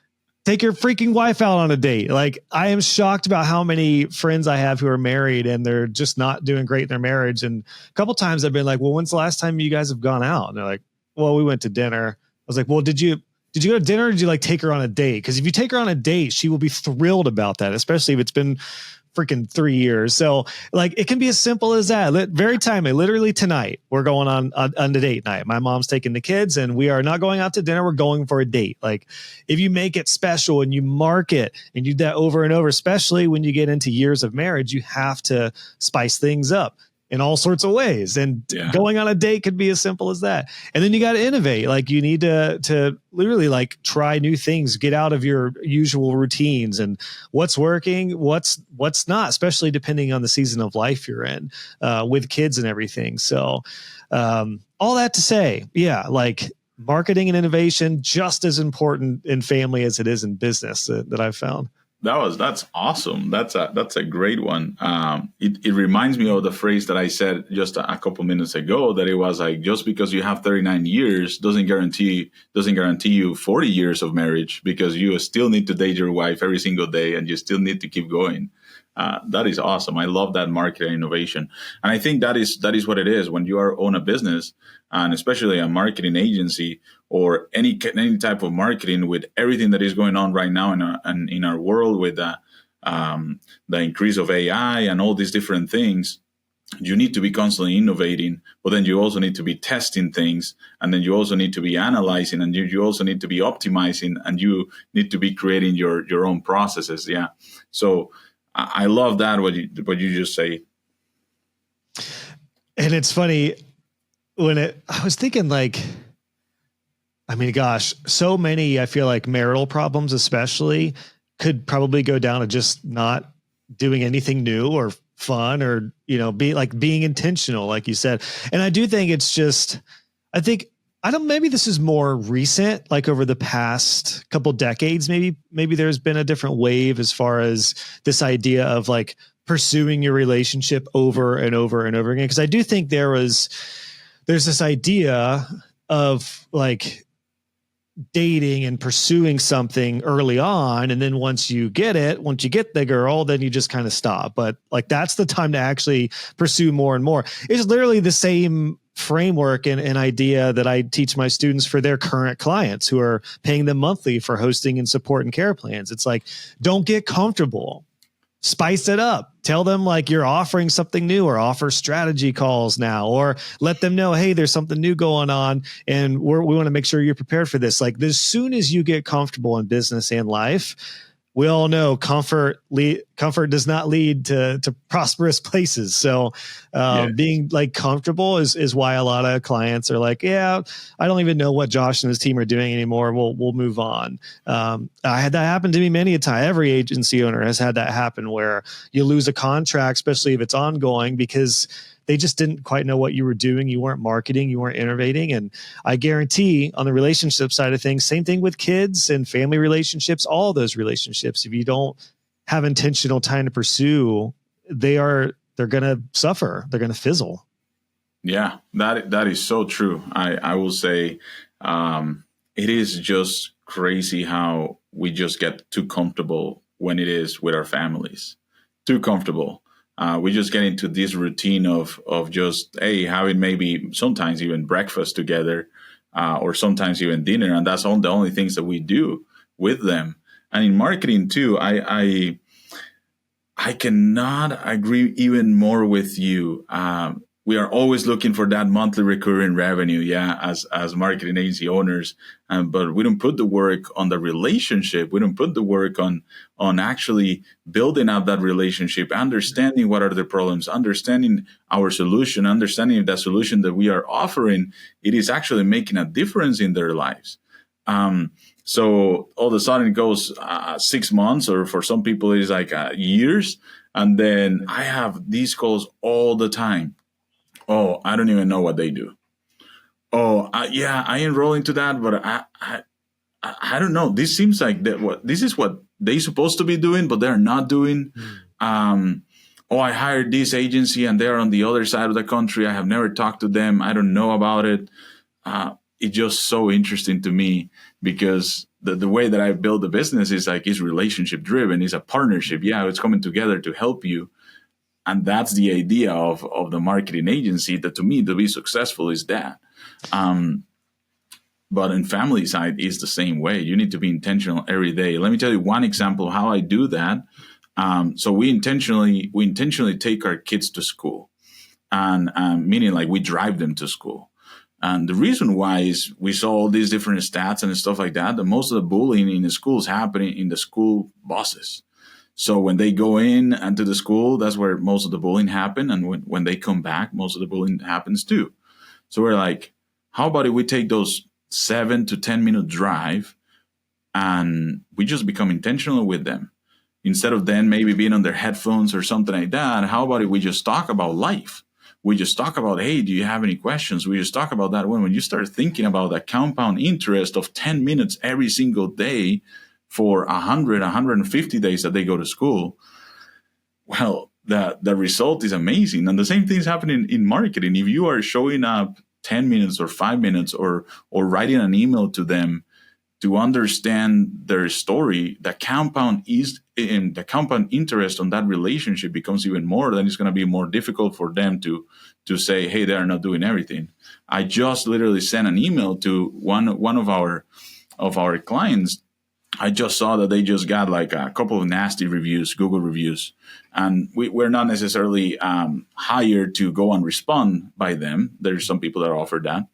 Take your freaking wife out on a date. Like, I am shocked about how many friends I have who are married and they're just not doing great in their marriage. And a couple times I've been like, well, when's the last time you guys have gone out? And they're like, well, we went to dinner. I was like, well, did you go to dinner or did you like take her on a date? Because if you take her on a date, she will be thrilled about that, especially if it's been freaking 3 years. So like, it can be as simple as that. Very timely. Literally tonight, we're going on the date night. My mom's taking the kids and we are not going out to dinner. We're going for a date. Like, if you make it special and you market and you do that over and over, especially when you get into years of marriage, you have to spice things up. in all sorts of ways. And going on a date could be as simple as that. And then you got to innovate. Like you need to literally like try new things, get out of your usual routines and what's working, what's not, especially depending on the season of life you're in with kids and everything. So all that to say, like marketing and innovation, just as important in family as it is in business that I've found. That's awesome. That's a great one. It reminds me of the phrase that I said just a couple minutes ago, that it was like, just because you have 39 years doesn't guarantee you 40 years of marriage, because you still need to date your wife every single day and you still need to keep going. That is awesome. I love that market and innovation. And I think that is what it is when you own a business, and especially a marketing agency or any type of marketing, with everything that is going on right now in our world with the increase of AI and all these different things. You need to be constantly innovating, but then you also need to be testing things, and then you also need to be analyzing, and you also need to be optimizing, and you need to be creating your own processes. Yeah. So I love that, what you just say. And it's funny I was thinking like, I mean, gosh, so many, I feel like marital problems especially could probably go down to just not doing anything new or fun, or, being intentional, like you said. And I do think it's just, maybe this is more recent, like over the past couple decades, maybe there's been a different wave as far as this idea of like pursuing your relationship over and over and over again. Cause I do think there's this idea of like dating and pursuing something early on. And then once you get the girl, then you just kind of stop. But like, that's the time to actually pursue more and more. It's literally the same framework and idea that I teach my students for their current clients who are paying them monthly for hosting and support and care plans. It's like, don't get comfortable. Spice it up. Tell them like you're offering something new, or offer strategy calls now, or let them know, hey, there's something new going on and we want to make sure you're prepared for this. Like, as soon as you get comfortable in business and life, we all know comfort does not lead to prosperous places. So being like comfortable is why a lot of clients are like, I don't even know what Josh and his team are doing anymore. We'll move on. I had that happen to me many a time. Every agency owner has had that happen, where you lose a contract, especially if it's ongoing, because they just didn't quite know what you were doing. You weren't marketing, you weren't innovating. And I guarantee on the relationship side of things, same thing with kids and family relationships, all those relationships, if you don't have intentional time to pursue, they're going to suffer. They're going to fizzle. Yeah, that is so true. I will say it is just crazy how we just get too comfortable when it is with our families. Too comfortable. We just get into this routine of just, having maybe sometimes even breakfast together, or sometimes even dinner. And that's the only things that we do with them. And in marketing too, I cannot agree even more with you. We are always looking for that monthly recurring revenue, as marketing agency owners. But we don't put the work on the relationship. We don't put the work on actually building up that relationship, understanding what are the problems, understanding our solution, understanding if that solution that we are offering, it is actually making a difference in their lives. So all of a sudden it goes 6 months, or for some people it's like years. And then I have these calls all the time. Oh, I don't even know what they do. Oh, I enroll into that, but I don't know. This seems like this is what they're supposed to be doing, but they're not doing. I hired this agency and they're on the other side of the country. I have never talked to them. I don't know about it. It's just so interesting to me, because the way that I build the business is relationship driven. It's a partnership. It's coming together to help you. And that's the idea of the marketing agency, that to me, to be successful is that. But in family side is the same way. You need to be intentional every day. Let me tell you one example of how I do that. So we intentionally take our kids to school, and meaning like we drive them to school. And the reason why is we saw all these different stats and stuff like that. Most of the bullying in the schools happening in the school buses. So when they go in and to the school, that's where most of the bullying happen. And when they come back, most of the bullying happens too. So we're like, how about if we take those 7 to 10 minute drive and we just become intentional with them? Instead of then maybe being on their headphones or something like that, how about if we just talk about life? We just talk about, hey, do you have any questions? We just talk about that. When you start thinking about that compound interest of 10 minutes every single day for 100, 150 days that they go to school, well, the result is amazing. And the same thing is happening in marketing. If you are showing up 10 minutes or 5 minutes or writing an email to them to understand their story, the compound interest on that relationship becomes even more. Then it's going to be more difficult for them to say, hey, they are not doing everything. I just literally sent an email to one of our clients. I just saw that they just got like a couple of nasty reviews, Google reviews, and we're not necessarily hired to go and respond by them. There's some people that are offered that.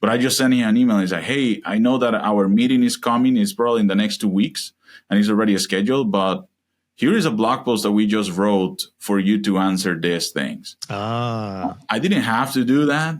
But I just sent him an email and he's like, hey, I know that our meeting is coming. It's probably in the next 2 weeks and it's already scheduled. But here is a blog post that we just wrote for you to answer these things. I didn't have to do that.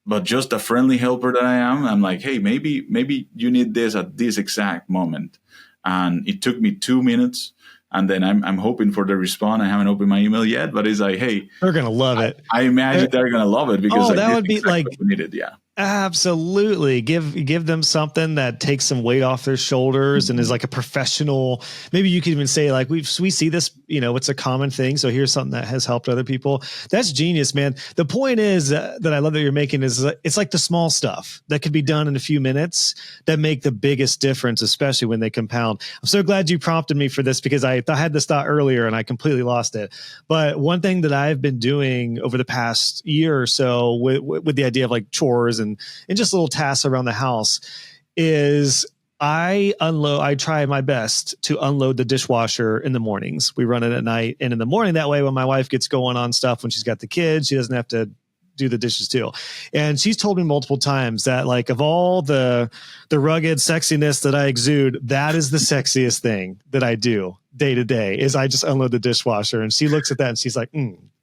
But just a friendly helper that I am, I'm like, hey, maybe you need this at this exact moment. And it took me 2 minutes. And then I'm hoping for the response. I haven't opened my email yet, but it's like, hey, they're going to love it. I imagine they're going to love it because that would be exactly like what we needed. Yeah. Absolutely. Give them something that takes some weight off their shoulders and is like a professional. Maybe you could even say like, we see this, it's a common thing. So here's something that has helped other people. That's genius, man. The point is that I love that you're making is it's like the small stuff that could be done in a few minutes that make the biggest difference, especially when they compound. I'm so glad you prompted me for this because I had this thought earlier and I completely lost it. But one thing that I've been doing over the past year or so with the idea of like chores and just little tasks around the house is I try my best to unload the dishwasher in the mornings. We run it at night and in the morning. That way, when my wife gets going on stuff, when she's got the kids, she doesn't have to do the dishes too. And she's told me multiple times that like of all the rugged sexiness that I exude, that is the sexiest thing that I do day to day is I just unload the dishwasher. And she looks at that and she's like,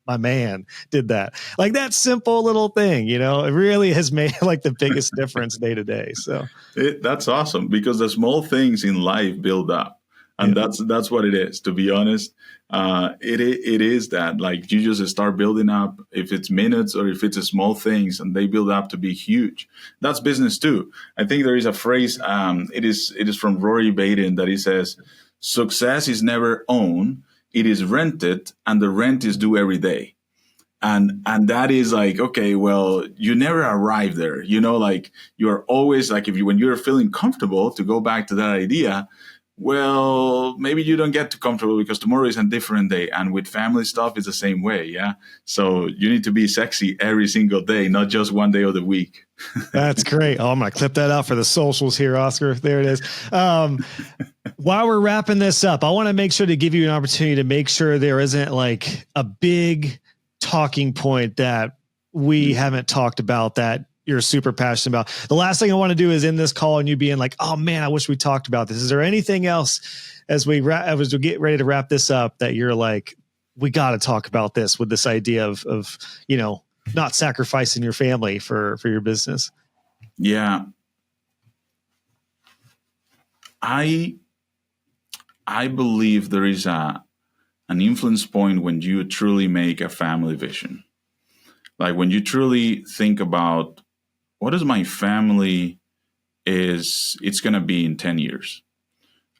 my man did that. Like that simple little thing, it really has made like the biggest difference day to day. So that's awesome because the small things in life build up. And that's what it is, to be honest. It is that like you just start building up if it's minutes or if it's a small things and they build up to be huge. That's business too. I think there is a phrase, it is from Rory Baden that he says, success is never owned. It is rented and the rent is due every day. And that is like, okay, well, you never arrive there, like you're always like, when you're feeling comfortable to go back to that idea, well, maybe you don't get too comfortable because tomorrow is a different day. And with family stuff, it's the same way. Yeah. So you need to be sexy every single day, not just one day of the week. That's great. Oh, I'm going to clip that out for the socials here, Oscar. There it is. While we're wrapping this up, I want to make sure to give you an opportunity to make sure there isn't like a big talking point that we haven't talked about that you're super passionate about. The last thing I want to do is end this call and you being like, oh man, I wish we talked about this. Is there anything else as we get ready to wrap this up that you're like, we got to talk about this with this idea of not sacrificing your family for your business? Yeah. I believe there is an influence point when you truly make a family vision. Like when you truly think about what is my family it's going to be in 10 years.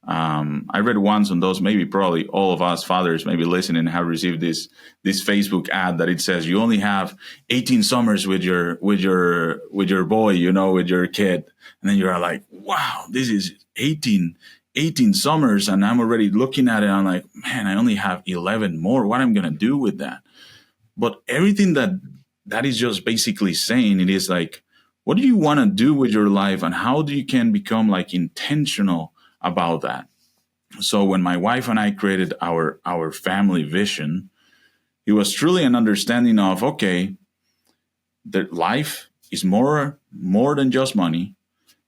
I read once on those, maybe probably all of us fathers maybe listening have received this Facebook ad that it says you only have 18 summers with your boy, with your kid. And then you're like, wow, this is 18 summers. And I'm already looking at it. I'm like, man, I only have 11 more. What am I going to do with that? But everything that is just basically saying it is like, what do you want to do with your life and how do you can become like intentional about that? So when my wife and I created our family vision, it was truly an understanding of, okay, that life is more than just money.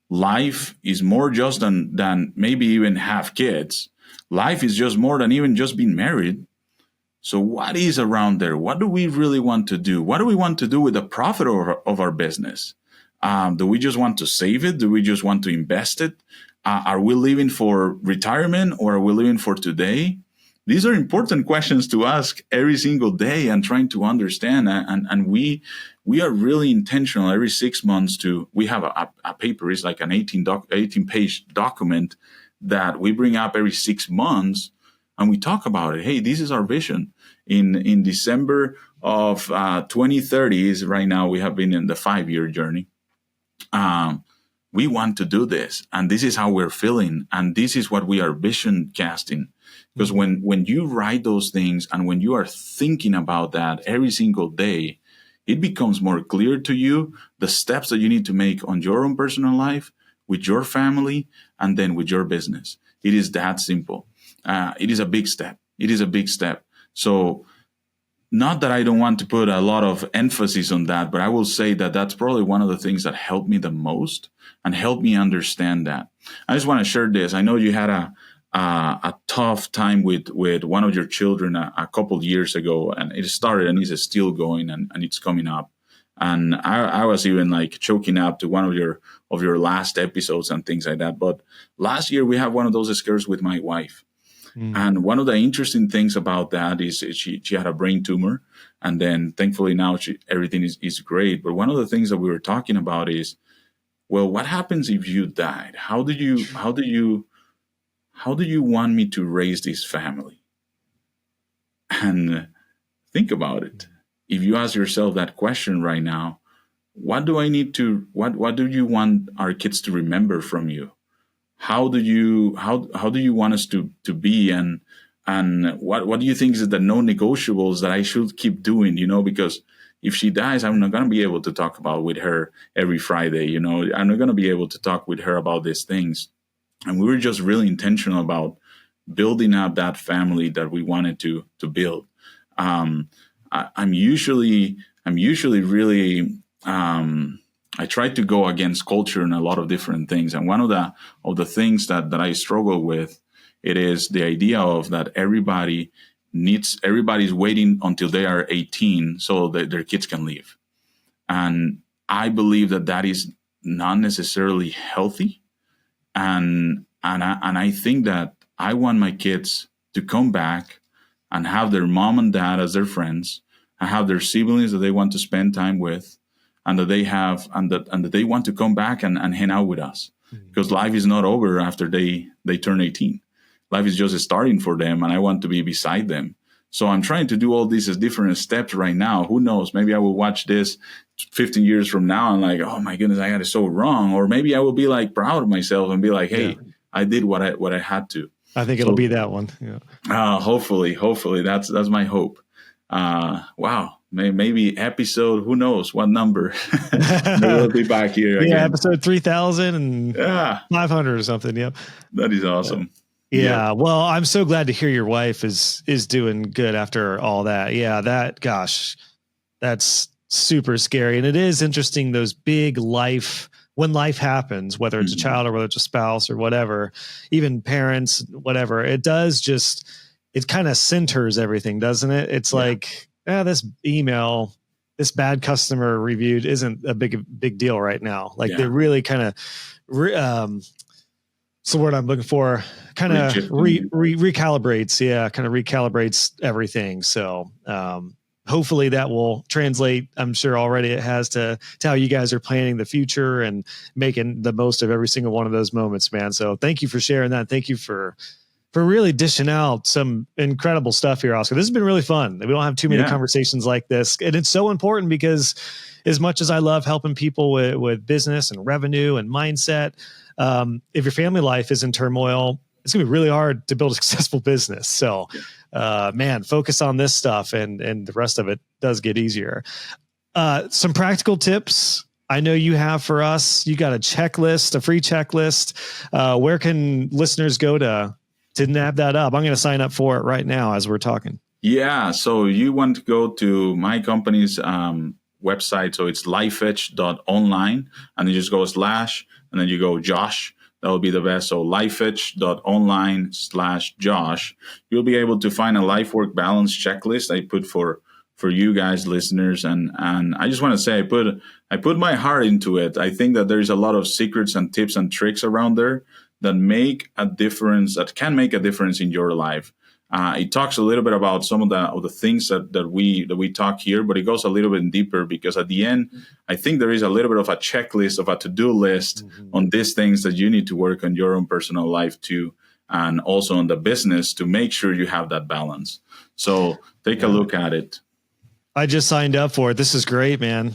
Life is more just than maybe even have kids. life is just more than even just being married. So what is around there? What do we really want to do? What do we want to do with the profit of our business? Do we just want to save it? Do we just want to invest it? Are we living for retirement, or are we living for today? These are important questions to ask every single day and trying to understand. And we are really intentional every 6 months we have a paper. It's like an 18-page document that we bring up every 6 months. And we talk about it. Hey, this is our vision. In December of 2030 is right now. We have been in the 5-year journey. We want to do this, and this is how we're feeling, and this is what we are vision casting. Because when you write those things and when you are thinking about that every single day, it becomes more clear to you the steps that you need to make on your own personal life, with your family, and then with your business. It is that simple. It is a big step. It is a big step. So not that I don't want to put a lot of emphasis on that, but I will say that that's probably one of the things that helped me the most and helped me understand that. I just want to share this. I know you had a tough time with one of your children a couple years ago, and it started and it's still going, and it's coming up. And I was even like choking up to one of your last episodes and things like that. But last year we had one of those scares with my wife. And one of the interesting things about that is she had a brain tumor, and then thankfully now everything is great. But one of the things that we were talking about is, well, what happens if you died? How do you want me to raise this family? And think about it. If you ask yourself that question right now, what do you want our kids to remember from you? How do you want us to be, and what do you think is the non-negotiables that I should keep doing? Because if she dies, I'm not going to be able to talk about with her every Friday. I'm not going to be able to talk with her about these things. And we were just really intentional about building up that family that we wanted to build. I'm usually really. I try to go against culture in a lot of different things. And one of the things that I struggle with, it is the idea of that everybody's waiting until they are 18 so that their kids can leave. And I believe that is not necessarily healthy. And I think that I want my kids to come back and have their mom and dad as their friends, and have their siblings that they want to spend time with, and that they have, and that they want to come back and hang out with us. Because life is not over after they turn 18. Life is just starting for them, and I want to be beside them. So I'm trying to do all these as different steps right now. Who knows? Maybe I will watch this 15 years from now and like, oh my goodness, I got it so wrong. Or maybe I will be like proud of myself and be like, hey, I did what I had to. I think it'll be that one. Yeah. Hopefully that's my hope. Wow. Maybe episode, who knows what number. Maybe we'll be back here again. Episode 3000 and 500 or something. Yep. That is awesome. Yeah. Well, I'm so glad to hear your wife is doing good after all that. Yeah. That's super scary. And it is interesting, those big when life happens, whether it's a child or whether it's a spouse or whatever, even parents, whatever, it kind of centers everything, doesn't it? It's like, this email, this bad customer reviewed isn't a big deal right now. Like they really kind of, it's the word I'm looking for, kind of recalibrates. Yeah. Kind of recalibrates everything. So, hopefully that will translate. I'm sure already it has to how you guys are planning the future and making the most of every single one of those moments, man. So thank you for sharing that. Thank you for really dishing out some incredible stuff here, Oscar. This has been really fun. We don't have too many conversations like this. And it's so important because as much as I love helping people with business and revenue and mindset, if your family life is in turmoil, it's going to be really hard to build a successful business. So, man, focus on this stuff and the rest of it does get easier. Some practical tips I know you have for us. You got a free checklist. Where can listeners go to nab that up? I'm going to sign up for it right now as we're talking. Yeah. So you want to go to my company's website. So it's lifedge.online, and then you just go / and then you go Josh. that will be the best. So lifedge.online/Josh. You'll be able to find a life work balance checklist I put for you guys, listeners. And I just want to say, I put my heart into it. I think that there's a lot of secrets and tips and tricks around there that make a difference, that can make a difference in your life. It talks a little bit about some of the things that we talk here, but it goes a little bit deeper, because at the end, I think there is a little bit of a checklist, of a to-do list on these things that you need to work on your own personal life too, and also on the business, to make sure you have that balance. So take a look at it. I just signed up for it. This is great, man.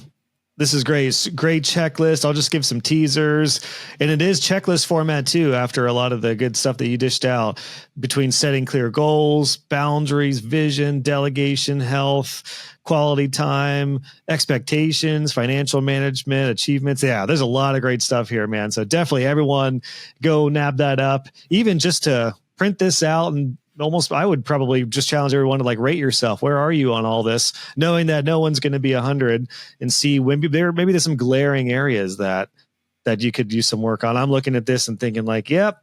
This is great. It's a great checklist. I'll just give some teasers. And it is checklist format too, after a lot of the good stuff that you dished out, between setting clear goals, boundaries, vision, delegation, health, quality time, expectations, financial management, achievements. Yeah, there's a lot of great stuff here, man. So definitely everyone go nab that up, even just to print this out. And almost, I would probably just challenge everyone to rate yourself. Where are you on all this? Knowing that no one's going to be 100, and see when maybe there's some glaring areas that you could use some work on. I'm looking at this and thinking yep.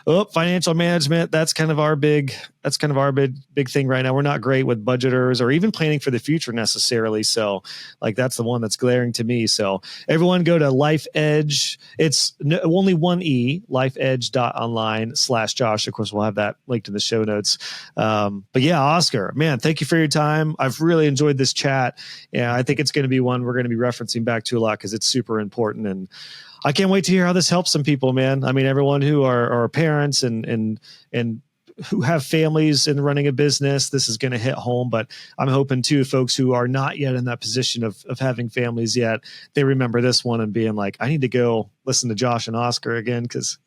Oh, financial management. That's kind of our big thing right now. We're not great with budgeters or even planning for the future necessarily. So that's the one that's glaring to me. So everyone go to LifeEdge. It's only one E, lifedge.online/Josh. Of course, we'll have that linked in the show notes. But yeah, Oscar, man, thank you for your time. I've really enjoyed this chat. And I think it's going to be one we're going to be referencing back to a lot, because it's super important. And I can't wait to hear how this helps some people, man. I mean, everyone who are parents and who have families and running a business, this is going to hit home. But I'm hoping too, folks who are not yet in that position of having families yet, they remember this one and being like, I need to go listen to Josh and Oscar again, because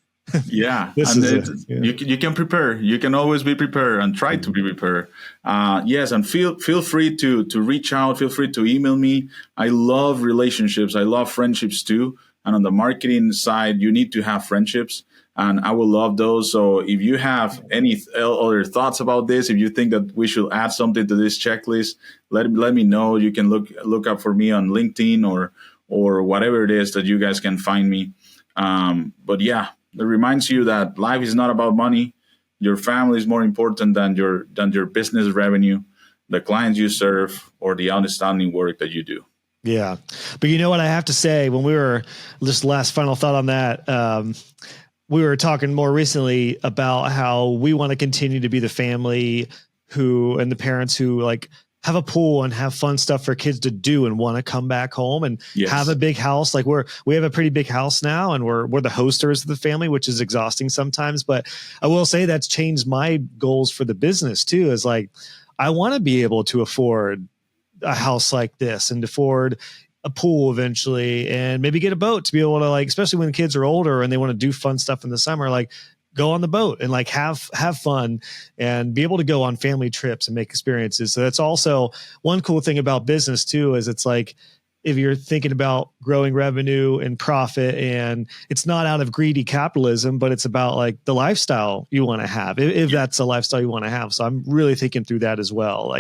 yeah, you can prepare. You can always be prepared and try to be prepared. Yes, and feel free to reach out. Feel free to email me. I love relationships. I love friendships too. And on the marketing side, you need to have friendships, and I will love those. So if you have any other thoughts about this, if you think that we should add something to this checklist, let me know. You can look up for me on LinkedIn or whatever it is that you guys can find me. But yeah, it reminds you that life is not about money. Your family is more important than your business revenue, the clients you serve, or the outstanding work that you do. Yeah. But you know what I have to say, when we were just last final thought on that, we were talking more recently about how we want to continue to be the family and the parents who have a pool and have fun stuff for kids to do and want to come back home and have a big house. We have a pretty big house now, and we're the hosters of the family, which is exhausting sometimes. But I will say that's changed my goals for the business too, is I want to be able to afford a house like this and afford a pool eventually, and maybe get a boat to be able to especially when the kids are older and they want to do fun stuff in the summer, go on the boat and have fun and be able to go on family trips and make experiences. So that's also one cool thing about business too, is it's if you're thinking about growing revenue and profit, and it's not out of greedy capitalism, but it's about the lifestyle you want to have, if that's a lifestyle you want to have. So I'm really thinking through that as well.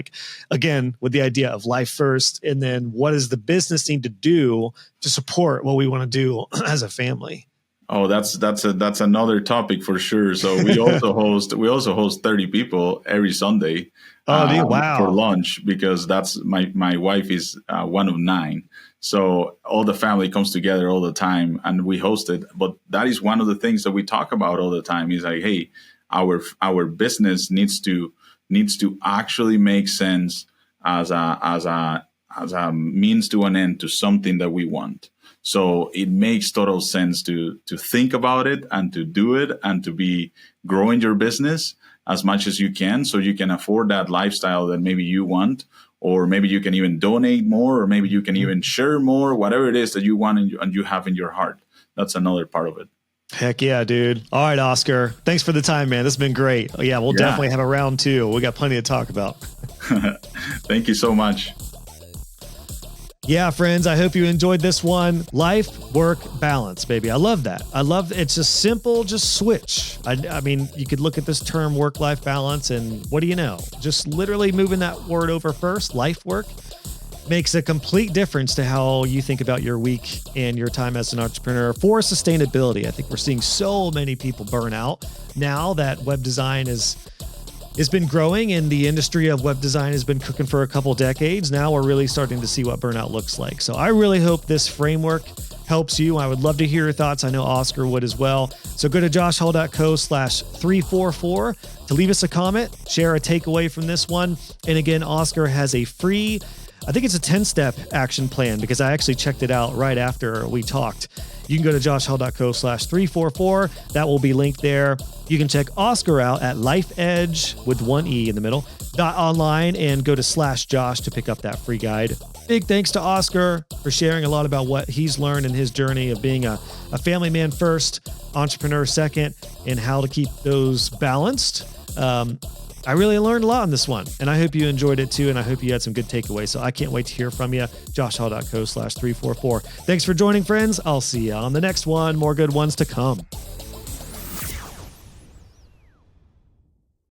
Again, with the idea of life first, and then what does the business need to do to support what we want to do as a family? Oh, that's another topic for sure. So we also host 30 people every Sunday. Wow. For lunch, because that's my wife is one of 9. So all the family comes together all the time and we host it. But that is one of the things that we talk about all the time, is hey, our business needs to actually make sense as a means to an end to something that we want. So it makes total sense to think about it and to do it and to be growing your business as much as you can, so you can afford that lifestyle that maybe you want, or maybe you can even donate more, or maybe you can even share more, whatever it is that you want and you have in your heart. That's another part of it. Heck yeah, dude. All right, Oscar. Thanks for the time, man. This has been great. Yeah, we'll definitely have a round 2. We got plenty to talk about. Thank you so much. Yeah, friends, I hope you enjoyed this one. Life, work, balance, baby. I love that. It's just simple, just switch. I mean, you could look at this term work-life balance, and what do you know? Just literally moving that word over first, life work. makes a complete difference to how you think about your week and your time as an entrepreneur for sustainability. I think we're seeing so many people burn out now that web design has been growing and the industry of web design has been cooking for a couple decades. Now we're really starting to see what burnout looks like. So I really hope this framework helps you. I would love to hear your thoughts. I know Oscar would as well. So go to joshhall.co/344 to leave us a comment, share a takeaway from this one. And again, Oscar has a free, I think it's a 10-step action plan because I actually checked it out right after we talked. You can go to joshhall.co/344. That will be linked there. You can check Oscar out at Lifedge with one E in the middle, .online, and go to /Josh to pick up that free guide. Big thanks to Oscar for sharing a lot about what he's learned in his journey of being a family man first, entrepreneur second, and how to keep those balanced. I really learned a lot on this one, and I hope you enjoyed it too, and I hope you had some good takeaways. So I can't wait to hear from you. joshhall.co/344. Thanks for joining, friends. I'll see you on the next one. More good ones to come.